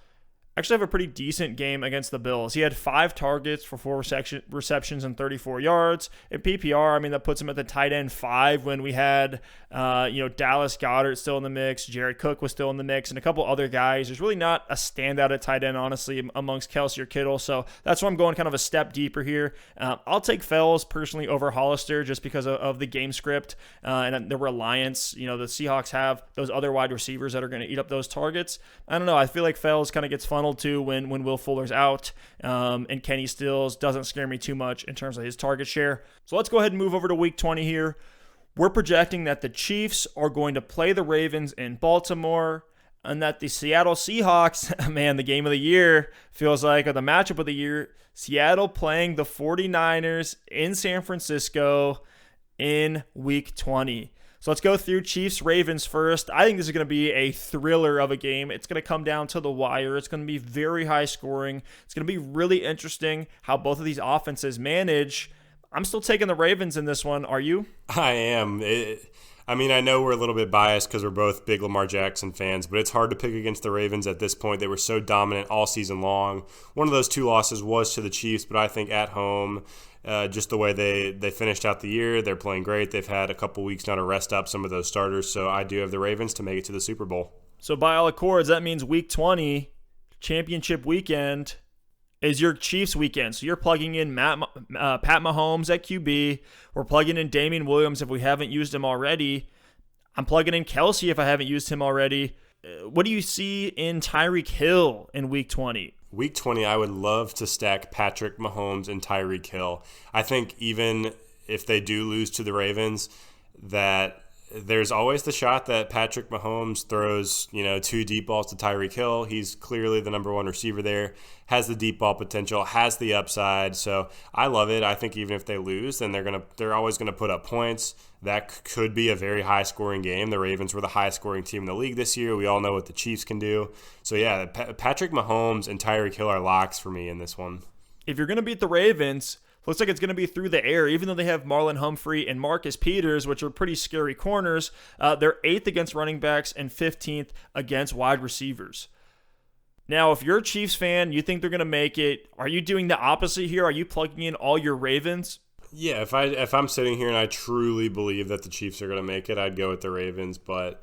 actually have a pretty decent game against the Bills. He had 5 targets for 4 receptions and 34 yards. In PPR, I mean, that puts him at the tight end 5 when we had, Dallas Goedert still in the mix, Jared Cook was still in the mix, and a couple other guys. There's really not a standout at tight end, honestly, amongst Kelsey or Kittle, so that's why I'm going kind of a step deeper here. I'll take Fells personally over Hollister just because of the game script and the reliance. The Seahawks have those other wide receivers that are going to eat up those targets. I don't know. I feel like Fells kind of gets funneled to when Will Fuller's out, and Kenny Stills doesn't scare me too much in terms of his target share. So let's go ahead and move over to week 20 here. We're projecting that the Chiefs are going to play the Ravens in Baltimore, and that the Seattle Seahawks, man, the game of the year feels like, or the matchup of the year, Seattle playing the 49ers in San Francisco in week 20. So let's go through Chiefs-Ravens first. I think this is going to be a thriller of a game. It's going to come down to the wire. It's going to be very high scoring. It's going to be really interesting how both of these offenses manage. I'm still taking the Ravens in this one. Are you? I am. I know we're a little bit biased because we're both big Lamar Jackson fans, but it's hard to pick against the Ravens at this point. They were so dominant all season long. One of those 2 losses was to the Chiefs, but I think at home, just the way they finished out the year, they're playing great. They've had a couple weeks now to rest up some of those starters, so I do have the Ravens to make it to the Super Bowl. So by all accords, that means week 20, championship weekend, is your Chiefs weekend. So you're plugging in Pat Mahomes at QB. We're plugging in Damian Williams if we haven't used him already. I'm plugging in Kelsey if I haven't used him already. What do you see in Tyreek Hill in week 20? Week 20, I would love to stack Patrick Mahomes and Tyreek Hill. I think even if they do lose to the Ravens, that there's always the shot that Patrick Mahomes throws, 2 deep balls to Tyreek Hill. He's clearly the number 1 receiver there, has the deep ball potential, has the upside. So I love it. I think even if they lose, then they're always going to put up points. That could be a very high-scoring game. The Ravens were the highest-scoring team in the league this year. We all know what the Chiefs can do. So, yeah, Patrick Mahomes and Tyreek Hill are locks for me in this one. If you're going to beat the Ravens, looks like it's going to be through the air, even though they have Marlon Humphrey and Marcus Peters, which are pretty scary corners. They're 8th against running backs and 15th against wide receivers. Now, if you're a Chiefs fan, you think they're going to make it, are you doing the opposite here? Are you plugging in all your Ravens? Yeah, if I'm sitting here and I truly believe that the Chiefs are going to make it, I'd go with the Ravens. But,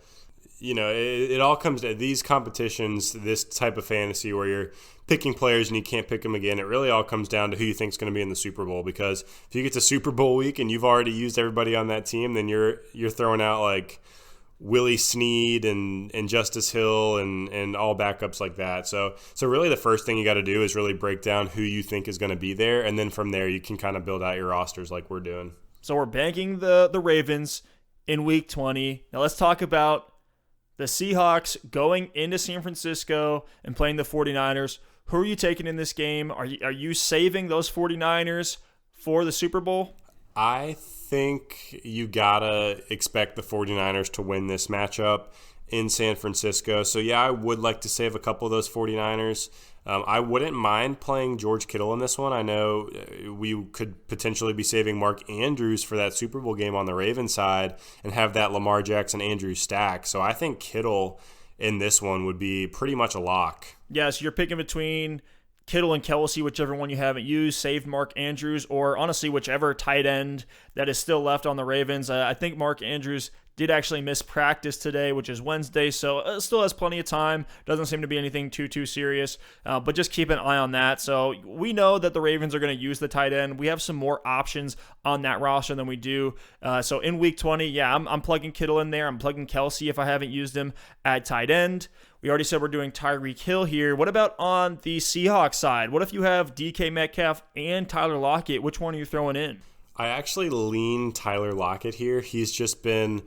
it all comes to these competitions, this type of fantasy where you're picking players and you can't pick them again. It really all comes down to who you think is going to be in the Super Bowl. Because if you get to Super Bowl week and you've already used everybody on that team, then you're throwing out like Willie Snead and Justice Hill and all backups like that. So really the first thing you got to do is really break down who you think is going to be there, and then from there you can kind of build out your rosters like we're doing. So we're banking the Ravens in week 20. Now let's talk about the Seahawks going into San Francisco and playing the 49ers. Who are you taking in this game? Are you saving those 49ers for the Super Bowl? I think you gotta expect the 49ers to win this matchup in San Francisco. So, yeah, I would like to save a couple of those 49ers. I wouldn't mind playing George Kittle in this one. I know we could potentially be saving Mark Andrews for that Super Bowl game on the Ravens side and have that Lamar Jackson-Andrews stack. So I think Kittle in this one would be pretty much a lock. Yeah, so you're picking between Kittle and Kelsey, whichever one you haven't used, save Mark Andrews, or honestly, whichever tight end that is still left on the Ravens. I think Mark Andrews did actually miss practice today, which is Wednesday, so still has plenty of time. Doesn't seem to be anything too serious, but just keep an eye on that. So we know that the Ravens are going to use the tight end. We have some more options on that roster than we do. So in week 20, yeah, I'm plugging Kittle in there. I'm plugging Kelsey if I haven't used him at tight end. We already said we're doing Tyreek Hill here. What about on the Seahawks side? What if you have DK Metcalf and Tyler Lockett? Which one are you throwing in? I actually lean Tyler Lockett here. He's just been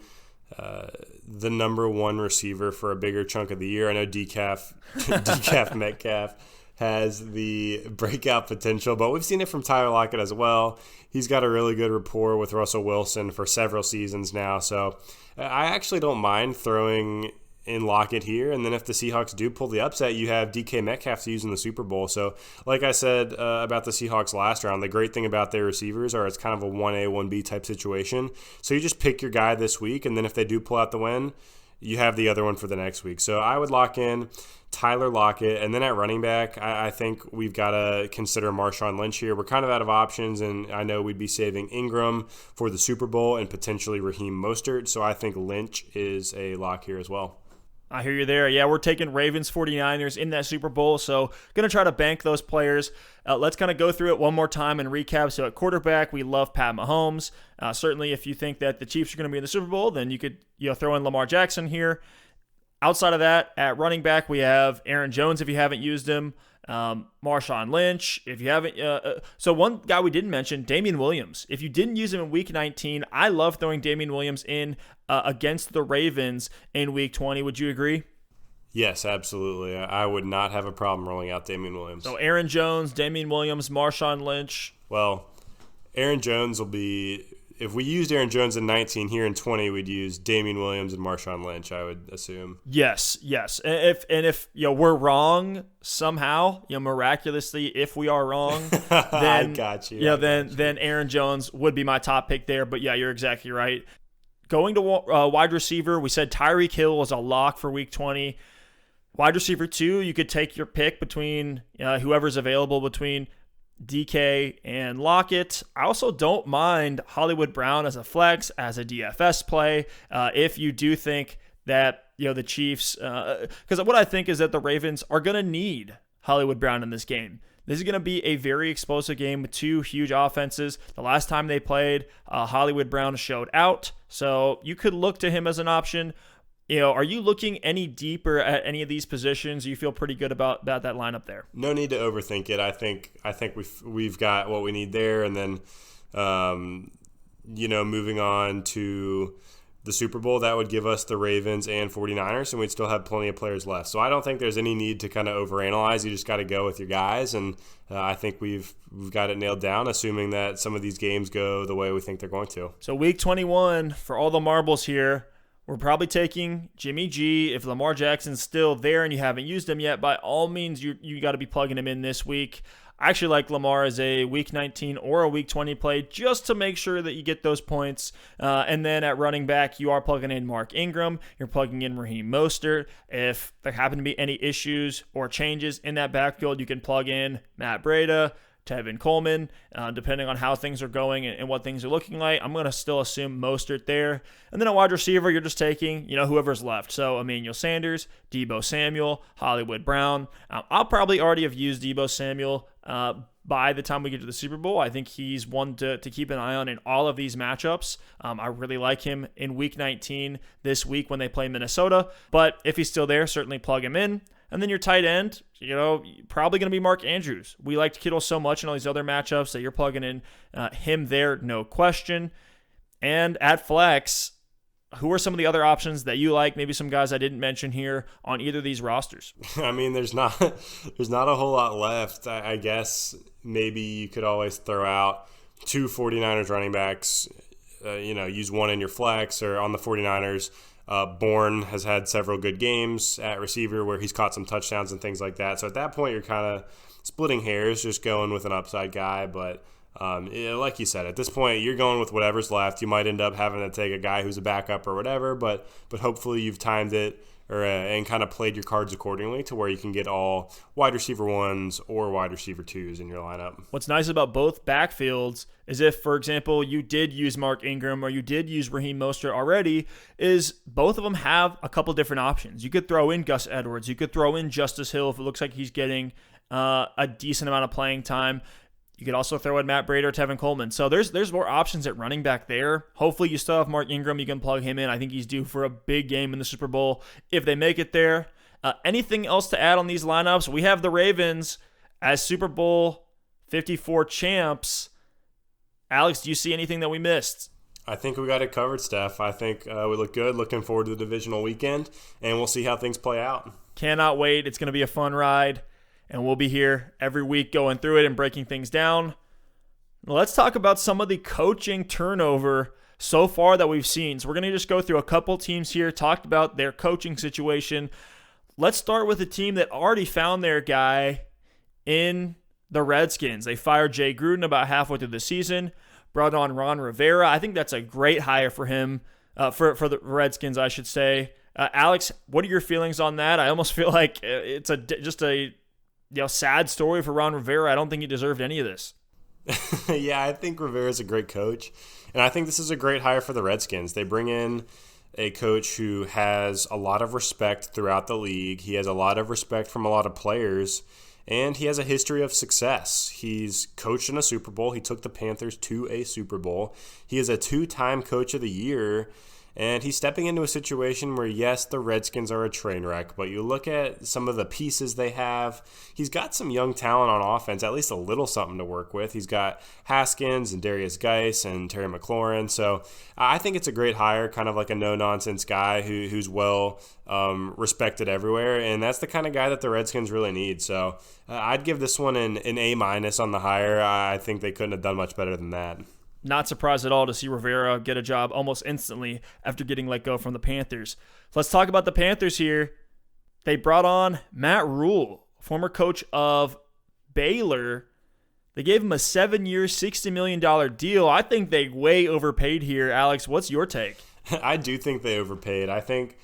the number one receiver for a bigger chunk of the year. I know DK Metcalf has the breakout potential, but we've seen it from Tyler Lockett as well. He's got a really good rapport with Russell Wilson for several seasons now. So I actually don't mind throwing in Lockett here, and then if the Seahawks do pull the upset, you have DK Metcalf to use in the Super Bowl. So like I said about the Seahawks last round, the great thing about their receivers are it's kind of a 1A, 1B type situation. So you just pick your guy this week, and then if they do pull out the win, you have the other one for the next week. So I would lock in Tyler Lockett, and then at running back, I think we've got to consider Marshawn Lynch here. We're kind of out of options, and I know we'd be saving Ingram for the Super Bowl and potentially Raheem Mostert, so I think Lynch is a lock here as well. I hear you there. Yeah, we're taking Ravens 49ers in that Super Bowl, so going to try to bank those players. Let's kind of go through it one more time and recap. So at quarterback, we love Pat Mahomes. Certainly, if you think that the Chiefs are going to be in the Super Bowl, then you could throw in Lamar Jackson here. Outside of that, at running back, we have Aaron Jones if you haven't used him. Marshawn Lynch, if you haven't. So one guy we didn't mention, Damian Williams. If you didn't use him in Week 19, I love throwing Damian Williams in against the Ravens in Week 20. Would you agree? Yes, absolutely. I would not have a problem rolling out Damian Williams. So Aaron Jones, Damian Williams, Marshawn Lynch. Well, Aaron Jones will be. If we used Aaron Jones in 19, here in 20, we'd use Damian Williams and Marshawn Lynch, I would assume. Yes. And if we're wrong somehow, miraculously, if we are wrong, then I got you. Then Aaron Jones would be my top pick there. But yeah, you're exactly right. Going to wide receiver, we said Tyreek Hill was a lock for Week 20. Wide receiver 2, you could take your pick between whoever's available between DK and Lockett. I also don't mind Hollywood Brown as a flex, as a DFS play, if you do think that the Chiefs, because what I think is that the Ravens are going to need Hollywood Brown in this game. This is going to be a very explosive game with two huge offenses. The last time they played, Hollywood Brown showed out, so you could look to him as an option. Are you looking any deeper at any of these positions? You feel pretty good about that lineup there? No need to overthink it. I think we've got what we need there, and then moving on to the Super Bowl, that would give us the Ravens and 49ers, and we'd still have plenty of players left. So I don't think there's any need to kind of overanalyze. You just got to go with your guys, and I think we've got it nailed down, assuming that some of these games go the way we think they're going to. So Week 21, for all the marbles here, we're probably taking Jimmy G. If Lamar Jackson's still there and you haven't used him yet, by all means, you got to be plugging him in this week. I actually like Lamar as a Week 19 or a Week 20 play just to make sure that you get those points. And then at running back, you are plugging in Mark Ingram. You're plugging in Raheem Mostert. If there happen to be any issues or changes in that backfield, you can plug in Matt Breida, Tevin Coleman, depending on how things are going and what things are looking like. I'm going to still assume Mostert there. And then a wide receiver, you're just taking, whoever's left. So Emmanuel Sanders, Deebo Samuel, Hollywood Brown. I'll probably already have used Deebo Samuel by the time we get to the Super Bowl. I think he's one to keep an eye on in all of these matchups. I really like him in Week 19 this week when they play Minnesota. But if he's still there, certainly plug him in. And then your tight end, probably going to be Mark Andrews. We liked Kittle so much in all these other matchups that you're plugging in him there, no question. And at flex, who are some of the other options that you like? Maybe some guys I didn't mention here on either of these rosters. I mean, there's not a whole lot left. I guess maybe you could always throw out two 49ers running backs, use one in your flex or on the 49ers. Bourne has had several good games at receiver where he's caught some touchdowns and things like that. So at that point, you're kind of splitting hairs, just going with an upside guy. But like you said, at this point, you're going with whatever's left. You might end up having to take a guy who's a backup or whatever, but hopefully you've timed it and kind of played your cards accordingly to where you can get all wide receiver 1s or wide receiver 2s in your lineup. What's nice about both backfields is if, for example, you did use Mark Ingram or you did use Raheem Mostert already, is both of them have a couple different options. You could throw in Gus Edwards. You could throw in Justice Hill if it looks like he's getting a decent amount of playing time. You could also throw in Matt Brady or Tevin Coleman. So there's more options at running back there. Hopefully you still have Mark Ingram. You can plug him in. I think he's due for a big game in the Super Bowl if they make it there. Anything else to add on these lineups? We have the Ravens as Super Bowl 54 champs. Alex, do you see anything that we missed? I think we got it covered, Steph. I think we look good. Looking forward to the divisional weekend, and we'll see how things play out. Cannot wait. It's going to be a fun ride. And we'll be here every week going through it and breaking things down. Let's talk about some of the coaching turnover so far that we've seen. So we're going to just go through a couple teams here, talked about their coaching situation. Let's start with a team that already found their guy in the Redskins. They fired Jay Gruden about halfway through the season, brought on Ron Rivera. I think that's a great hire for him, for the Redskins, I should say. Alex, what are your feelings on that? I almost feel like it's just a sad story for Ron Rivera. I don't think he deserved any of this. Yeah, I think Rivera's a great coach, and I think this is a great hire for the Redskins. They bring in a coach who has a lot of respect throughout the league. He has a lot of respect from a lot of players, and he has a history of success. He's coached in a Super Bowl. He took the Panthers to a Super Bowl. He is a 2-time Coach of the Year. And he's stepping into a situation where, yes, the Redskins are a train wreck, but you look at some of the pieces they have. He's got some young talent on offense, at least a little something to work with. He's got Haskins and Darius Geis and Terry McLaurin. So I think it's a great hire, kind of like a no-nonsense guy who's well respected everywhere. And that's the kind of guy that the Redskins really need. So I'd give this one an A- on the hire. I think they couldn't have done much better than that. Not surprised at all to see Rivera get a job almost instantly after getting let go from the Panthers. Let's talk about the Panthers here. They brought on Matt Rule, former coach of Baylor. They gave him a 7-year, $60 million deal. I think they way overpaid here. Alex, what's your take? I do think they overpaid. I think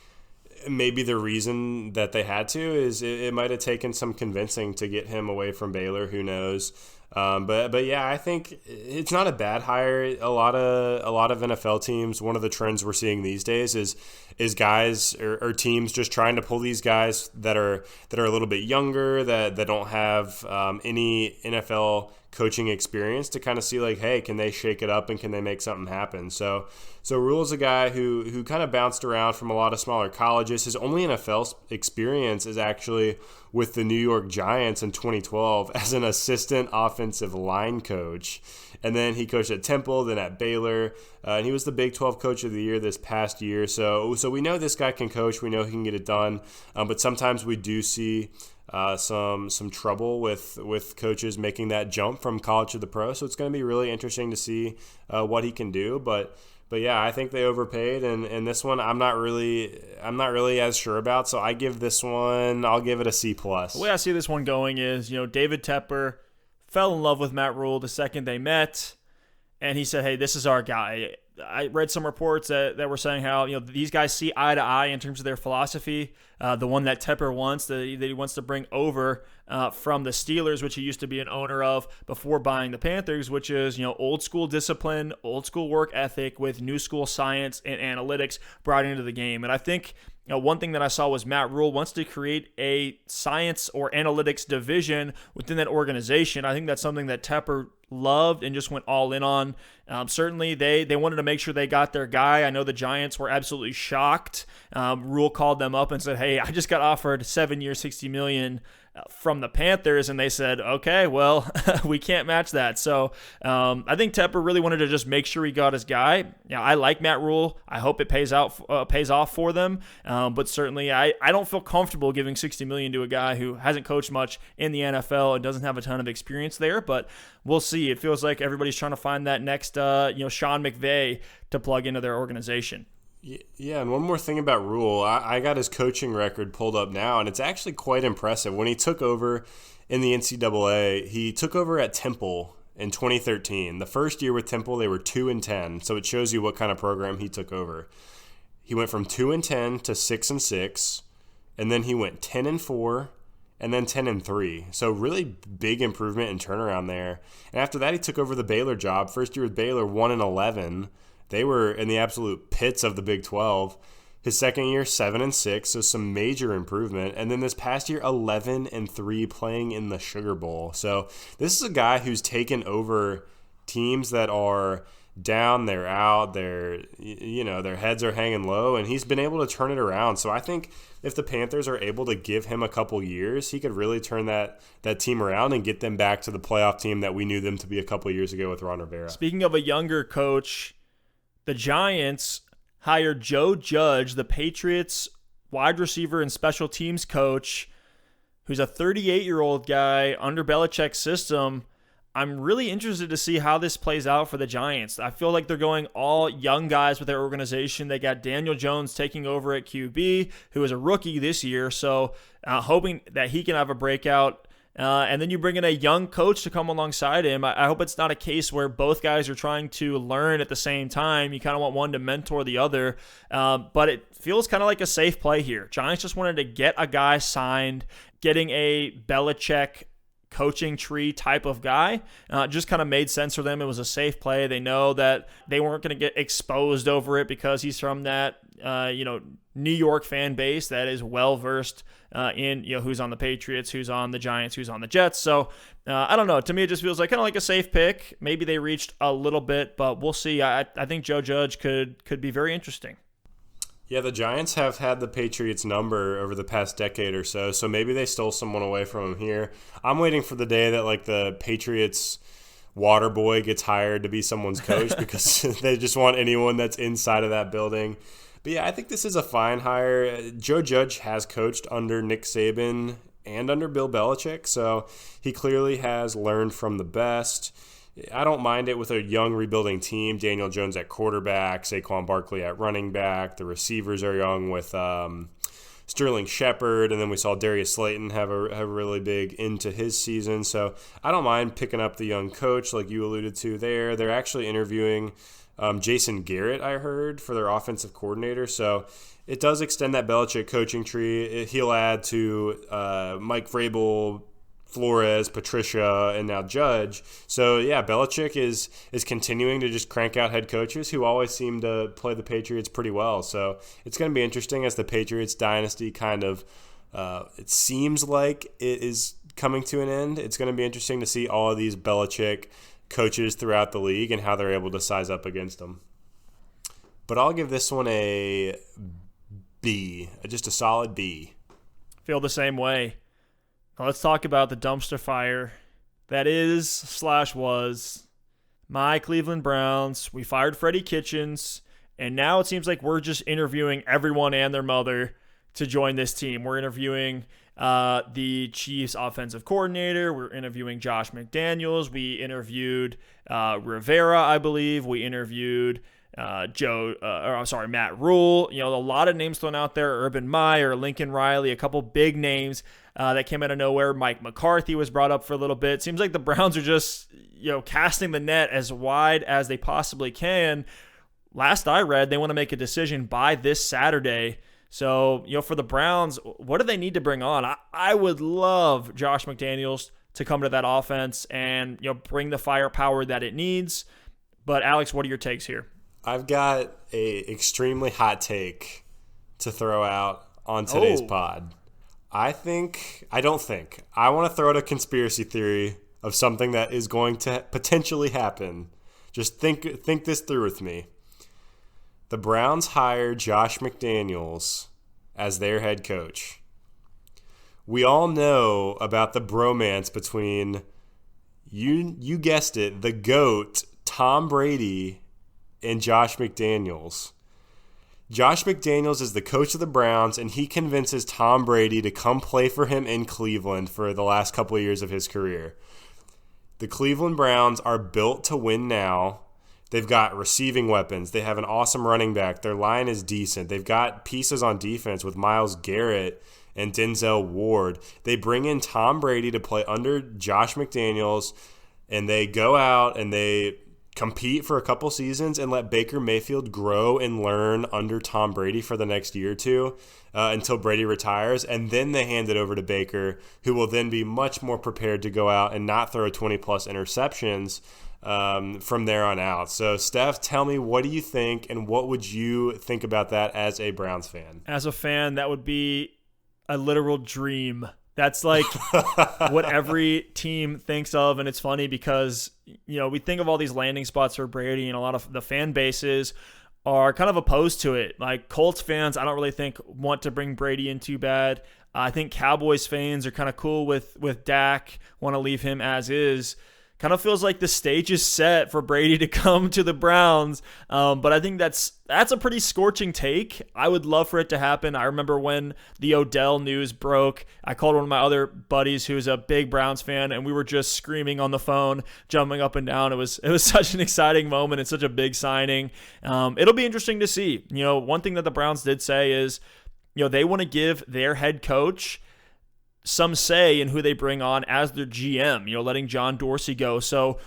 maybe the reason that they had to is it might have taken some convincing to get him away from Baylor. Who knows? But yeah, I think it's not a bad hire. A lot of NFL teams, one of the trends we're seeing these days is guys or teams just trying to pull these guys that are a little bit younger, that don't have any NFL coaching experience, to kind of see like, hey, can they shake it up and can they make something happen? So Rule's a guy who kind of bounced around from a lot of smaller colleges. His only NFL experience is actually with the New York Giants in 2012 as an assistant offensive line coach. And then he coached at Temple, then at Baylor. And he was the Big 12 Coach of the Year this past year. So we know this guy can coach. We know he can get it done. But sometimes we do see some trouble with coaches making that jump from college to the pro. So it's going to be really interesting to see what he can do. But yeah, I think they overpaid, and this one I'm not really as sure about. So I'll give it a C+. The way I see this one going is, David Tepper fell in love with Matt Rule the second they met, and he said, hey, this is our guy. I read some reports that were saying how these guys see eye to eye in terms of their philosophy. The one that Tepper wants, that he wants to bring over from the Steelers, which he used to be an owner of before buying the Panthers, which is old school discipline, old school work ethic with new school science and analytics brought into the game. And I think one thing that I saw was Matt Rule wants to create a science or analytics division within that organization. I think that's something that Tepper loved and just went all in on. Certainly, they wanted to make sure they got their guy. I know the Giants were absolutely shocked. Rule called them up and said, hey, I just got offered 7 years, $60 million from the Panthers, and they said, okay, well, we can't match that. So I think Tepper really wanted to just make sure he got his guy. I like Matt Rule. I hope it pays off for them. But certainly, I don't feel comfortable giving $60 million to a guy who hasn't coached much in the NFL and doesn't have a ton of experience there. But we'll see. It feels like everybody's trying to find that next, Sean McVay to plug into their organization. Yeah, and one more thing about Rule. I got his coaching record pulled up now, and it's actually quite impressive. When he took over in the NCAA, he took over at Temple in 2013. The first year with Temple, they were 2-10, so it shows you what kind of program he took over. He went from 2-10 to 6-6. and then he went 10-4, and then 10-3. So really big improvement and turnaround there. And after that, he took over the Baylor job. First year with Baylor, 1-11. They were in the absolute pits of the Big 12. His second year, 7-6, so some major improvement. And then this past year, 11-3, playing in the Sugar Bowl. So this is a guy who's taken over teams that are down, they're out, their heads are hanging low, and he's been able to turn it around. So I think if the Panthers are able to give him a couple years, he could really turn that team around and get them back to the playoff team that we knew them to be a couple years ago with Ron Rivera. Speaking of a younger coach, the Giants hired Joe Judge, the Patriots wide receiver and special teams coach, who's a 38-year-old guy under Belichick's system. I'm really interested to see how this plays out for the Giants. I feel like they're going all young guys with their organization. They got Daniel Jones taking over at QB, who is a rookie this year, so hoping that he can have a breakout. And then you bring in a young coach to come alongside him. I hope it's not a case where both guys are trying to learn at the same time. You kind of want one to mentor the other. But it feels kind of like a safe play here. Giants just wanted to get a guy signed, getting a Belichick coaching tree type of guy. Just kind of made sense for them. It was a safe play. They know that they weren't going to get exposed over it because he's from that New York fan base that is well versed in who's on the Patriots, who's on the Giants, who's on the Jets. So I don't know. To me, it just feels like kind of like a safe pick. Maybe they reached a little bit, but we'll see. I think Joe Judge could be very interesting. Yeah, the Giants have had the Patriots number over the past decade or so maybe they stole someone away from them here. I'm waiting for the day that like the Patriots water boy gets hired to be someone's coach because they just want anyone that's inside of that building. But yeah, I think this is a fine hire. Joe Judge has coached under Nick Saban and under Bill Belichick, so he clearly has learned from the best. I don't mind it with a young rebuilding team. Daniel Jones at quarterback, Saquon Barkley at running back. The receivers are young with Sterling Shepard, and then we saw Darius Slayton have a really big into his season. So I don't mind picking up the young coach like you alluded to there. They're actually interviewing Jason Garrett, I heard, for their offensive coordinator. So it does extend that Belichick coaching tree. He'll add to Mike Vrabel, Flores, Patricia, and now Judge. So yeah, Belichick is continuing to just crank out head coaches who always seem to play the Patriots pretty well. So it's going to be interesting as the Patriots dynasty kind of it seems like it is coming to an end. It's going to be interesting to see all of these Belichick coaches throughout the league and how they're able to size up against them. But I'll give this one a B, just a solid B. Feel the same way. Now let's talk about the dumpster fire that was my Cleveland Browns. We fired Freddie Kitchens, and now it seems like we're just interviewing everyone and their mother to join this team. We're interviewing the Chiefs offensive coordinator. We're interviewing Josh McDaniels. We interviewed Rivera, I believe. We interviewed Matt Rule. A lot of names thrown out there. Urban Meyer, Lincoln Riley, a couple big names that came out of nowhere. Mike McCarthy was brought up for a little bit. Seems like the Browns are just, casting the net as wide as they possibly can. Last I read, they want to make a decision by this Saturday. So, for the Browns, what do they need to bring on? I would love Josh McDaniels to come to that offense and, bring the firepower that it needs. But Alex, what are your takes here? I've got a extremely hot take to throw out on today's pod. I want to throw out a conspiracy theory of something that is going to potentially happen. Just think this through with me. The Browns hired Josh McDaniels as their head coach. We all know about the bromance between, you guessed it, the GOAT, Tom Brady, and Josh McDaniels. Josh McDaniels is the coach of the Browns, and he convinces Tom Brady to come play for him in Cleveland for the last couple of years of his career. The Cleveland Browns are built to win now. They've got receiving weapons. They have an awesome running back. Their line is decent. They've got pieces on defense with Myles Garrett and Denzel Ward. They bring in Tom Brady to play under Josh McDaniels, and they go out and they compete for a couple seasons and let Baker Mayfield grow and learn under Tom Brady for the next year or two until Brady retires. And then they hand it over to Baker, who will then be much more prepared to go out and not throw 20-plus interceptions from there on out. So, Steph, tell me, what do you think, and what would you think about that as a Browns fan? As a fan, that would be a literal dream. That's like what every team thinks of, and it's funny because, we think of all these landing spots for Brady, and a lot of the fan bases are kind of opposed to it. Like Colts fans, I don't really think want to bring Brady in too bad. I think Cowboys fans are kind of cool with Dak, want to leave him as is. Kind of feels like the stage is set for Brady to come to the Browns, but I think that's a pretty scorching take. I would love for it to happen. I remember when the Odell news broke, I called one of my other buddies who's a big Browns fan, and we were just screaming on the phone, jumping up and down. It was such an exciting moment and such a big signing. It'll be interesting to see. One thing that the Browns did say is, they want to give their head coach some say in who they bring on as their GM, letting John Dorsey go. So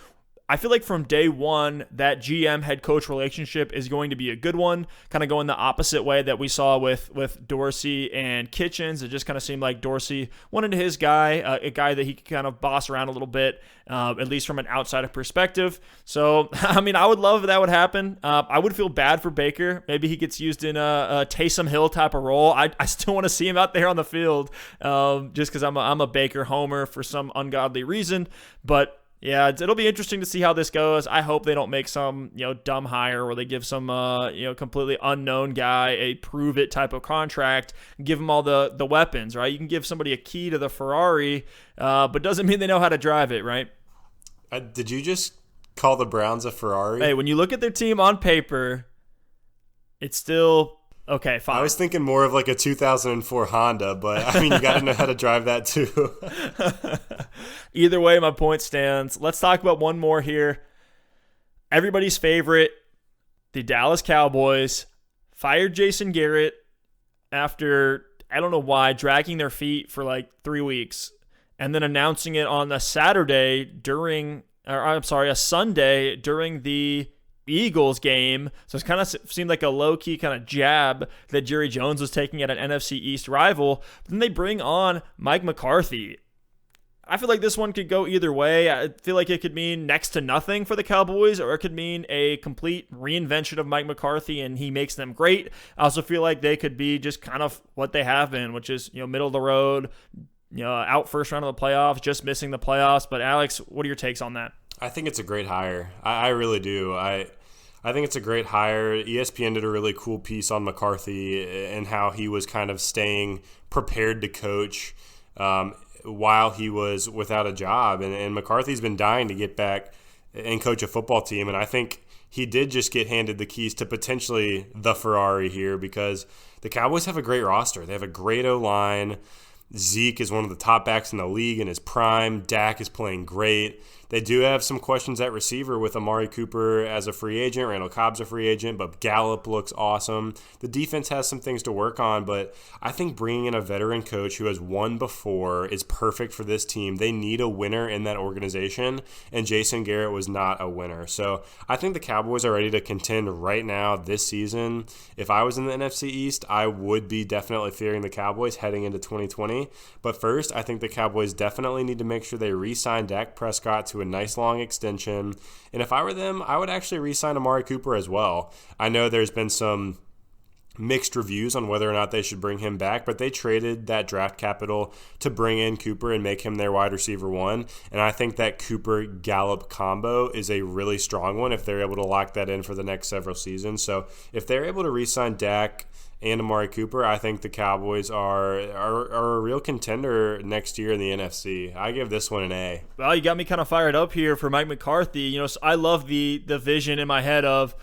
I feel like from day one, that GM head coach relationship is going to be a good one, kind of going the opposite way that we saw with Dorsey and Kitchens. It just kind of seemed like Dorsey wanted his guy, a guy that he could kind of boss around a little bit, at least from an outsider perspective. So, I mean, I would love if that would happen. I would feel bad for Baker. Maybe he gets used in a Taysom Hill type of role. I still want to see him out there on the field, just because I'm a Baker homer for some ungodly reason. But yeah, it'll be interesting to see how this goes. I hope they don't make some, dumb hire where they give some, completely unknown guy a prove it type of contract, give him all the weapons, right? You can give somebody a key to the Ferrari, but doesn't mean they know how to drive it, right? Did you just call the Browns a Ferrari? Hey, when you look at their team on paper, it's still okay, fine. I was thinking more of like a 2004 Honda, but I mean, you got to know how to drive that too. Either way, my point stands. Let's talk about one more here. Everybody's favorite, the Dallas Cowboys, fired Jason Garrett after, I don't know why, dragging their feet for like 3 weeks, and then announcing it on a Sunday during the Eagles game. So it kind of seemed like a low-key kind of jab that Jerry Jones was taking at an NFC East rival. But then they bring on Mike McCarthy. I feel like this one could go either way. I feel like it could mean next to nothing for the Cowboys, or it could mean a complete reinvention of Mike McCarthy and he makes them great. I also feel like they could be just kind of what they have been, which is, middle of the road, out first round of the playoffs, just missing the playoffs. But Alex, what are your takes on that? I think it's a great hire. I really do. I think it's a great hire. ESPN did a really cool piece on McCarthy and how he was kind of staying prepared to coach while he was without a job. And McCarthy's been dying to get back and coach a football team. And I think he did just get handed the keys to potentially the Ferrari here, because the Cowboys have a great roster. They have a great O-line. Zeke is one of the top backs in the league in his prime. Dak is playing great. They do have some questions at receiver with Amari Cooper as a free agent. Randall Cobb's a free agent, but Gallup looks awesome. The defense has some things to work on, but I think bringing in a veteran coach who has won before is perfect for this team. They need a winner in that organization, and Jason Garrett was not a winner. So I think the Cowboys are ready to contend right now this season. If I was in the NFC East, I would be definitely fearing the Cowboys heading into 2020. But first, I think the Cowboys definitely need to make sure they re-sign Dak Prescott to a nice long extension. And if I were them, I would actually re-sign Amari Cooper as well. I know there's been some mixed reviews on whether or not they should bring him back, but they traded that draft capital to bring in Cooper and make him their wide receiver one. And I think that Cooper-Gallup combo is a really strong one if they're able to lock that in for the next several seasons. So if they're able to re-sign Dak and Amari Cooper, I think the Cowboys are a real contender next year in the NFC. I give this one an A. Well, you got me kind of fired up here for Mike McCarthy. So I love the vision in my head of,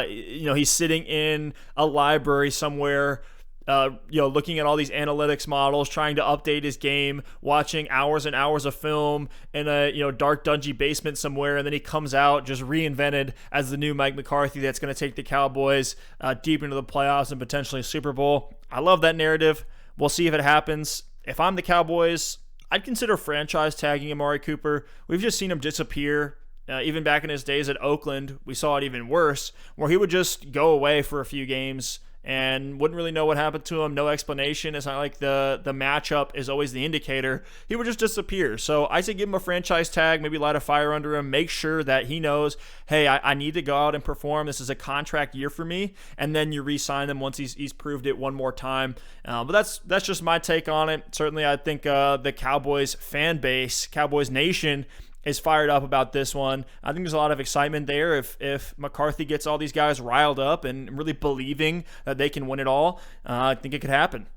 he's sitting in a library somewhere, looking at all these analytics models, trying to update his game, watching hours and hours of film in a dark, dungy basement somewhere, and then he comes out just reinvented as the new Mike McCarthy that's going to take the Cowboys deep into the playoffs and potentially a Super Bowl. I love that narrative. We'll see if it happens. If I'm the Cowboys, I'd consider franchise tagging Amari Cooper. We've just seen him disappear Even back in his days at Oakland, we saw it even worse, where he would just go away for a few games and wouldn't really know what happened to him. No explanation. It's not like the matchup is always the indicator. He would just disappear. So I say give him a franchise tag, maybe light a fire under him, make sure that he knows, hey, I need to go out and perform. This is a contract year for me. And then you re-sign him once he's proved it one more time. But that's just my take on it. Certainly, I think the Cowboys fan base, Cowboys Nation, is fired up about this one. I think there's a lot of excitement there if McCarthy gets all these guys riled up and really believing that they can win it all. I think it could happen.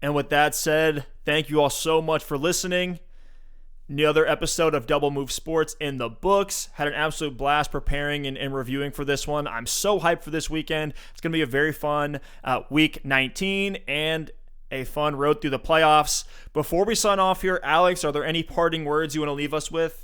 And with that said, thank you all so much for listening. Another episode of Double Move Sports in the books. Had an absolute blast preparing and reviewing for this one. I'm so hyped for this weekend. It's going to be a very fun week 19 and a fun road through the playoffs. Before we sign off here, Alex, are there any parting words you want to leave us with?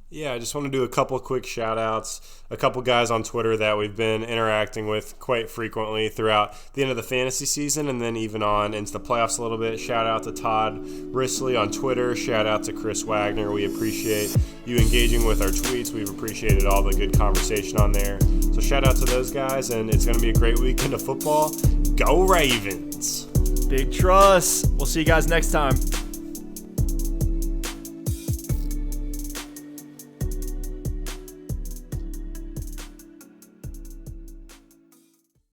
Yeah, I just want to do a couple of quick shout-outs. A couple guys on Twitter that we've been interacting with quite frequently throughout the end of the fantasy season and then even on into the playoffs a little bit. Shout-out to Todd Risley on Twitter. Shout-out to Chris Wagner. We appreciate you engaging with our tweets. We've appreciated all the good conversation on there. So shout-out to those guys, and it's going to be a great weekend of football. Go Ravens! Big trust. We'll see you guys next time.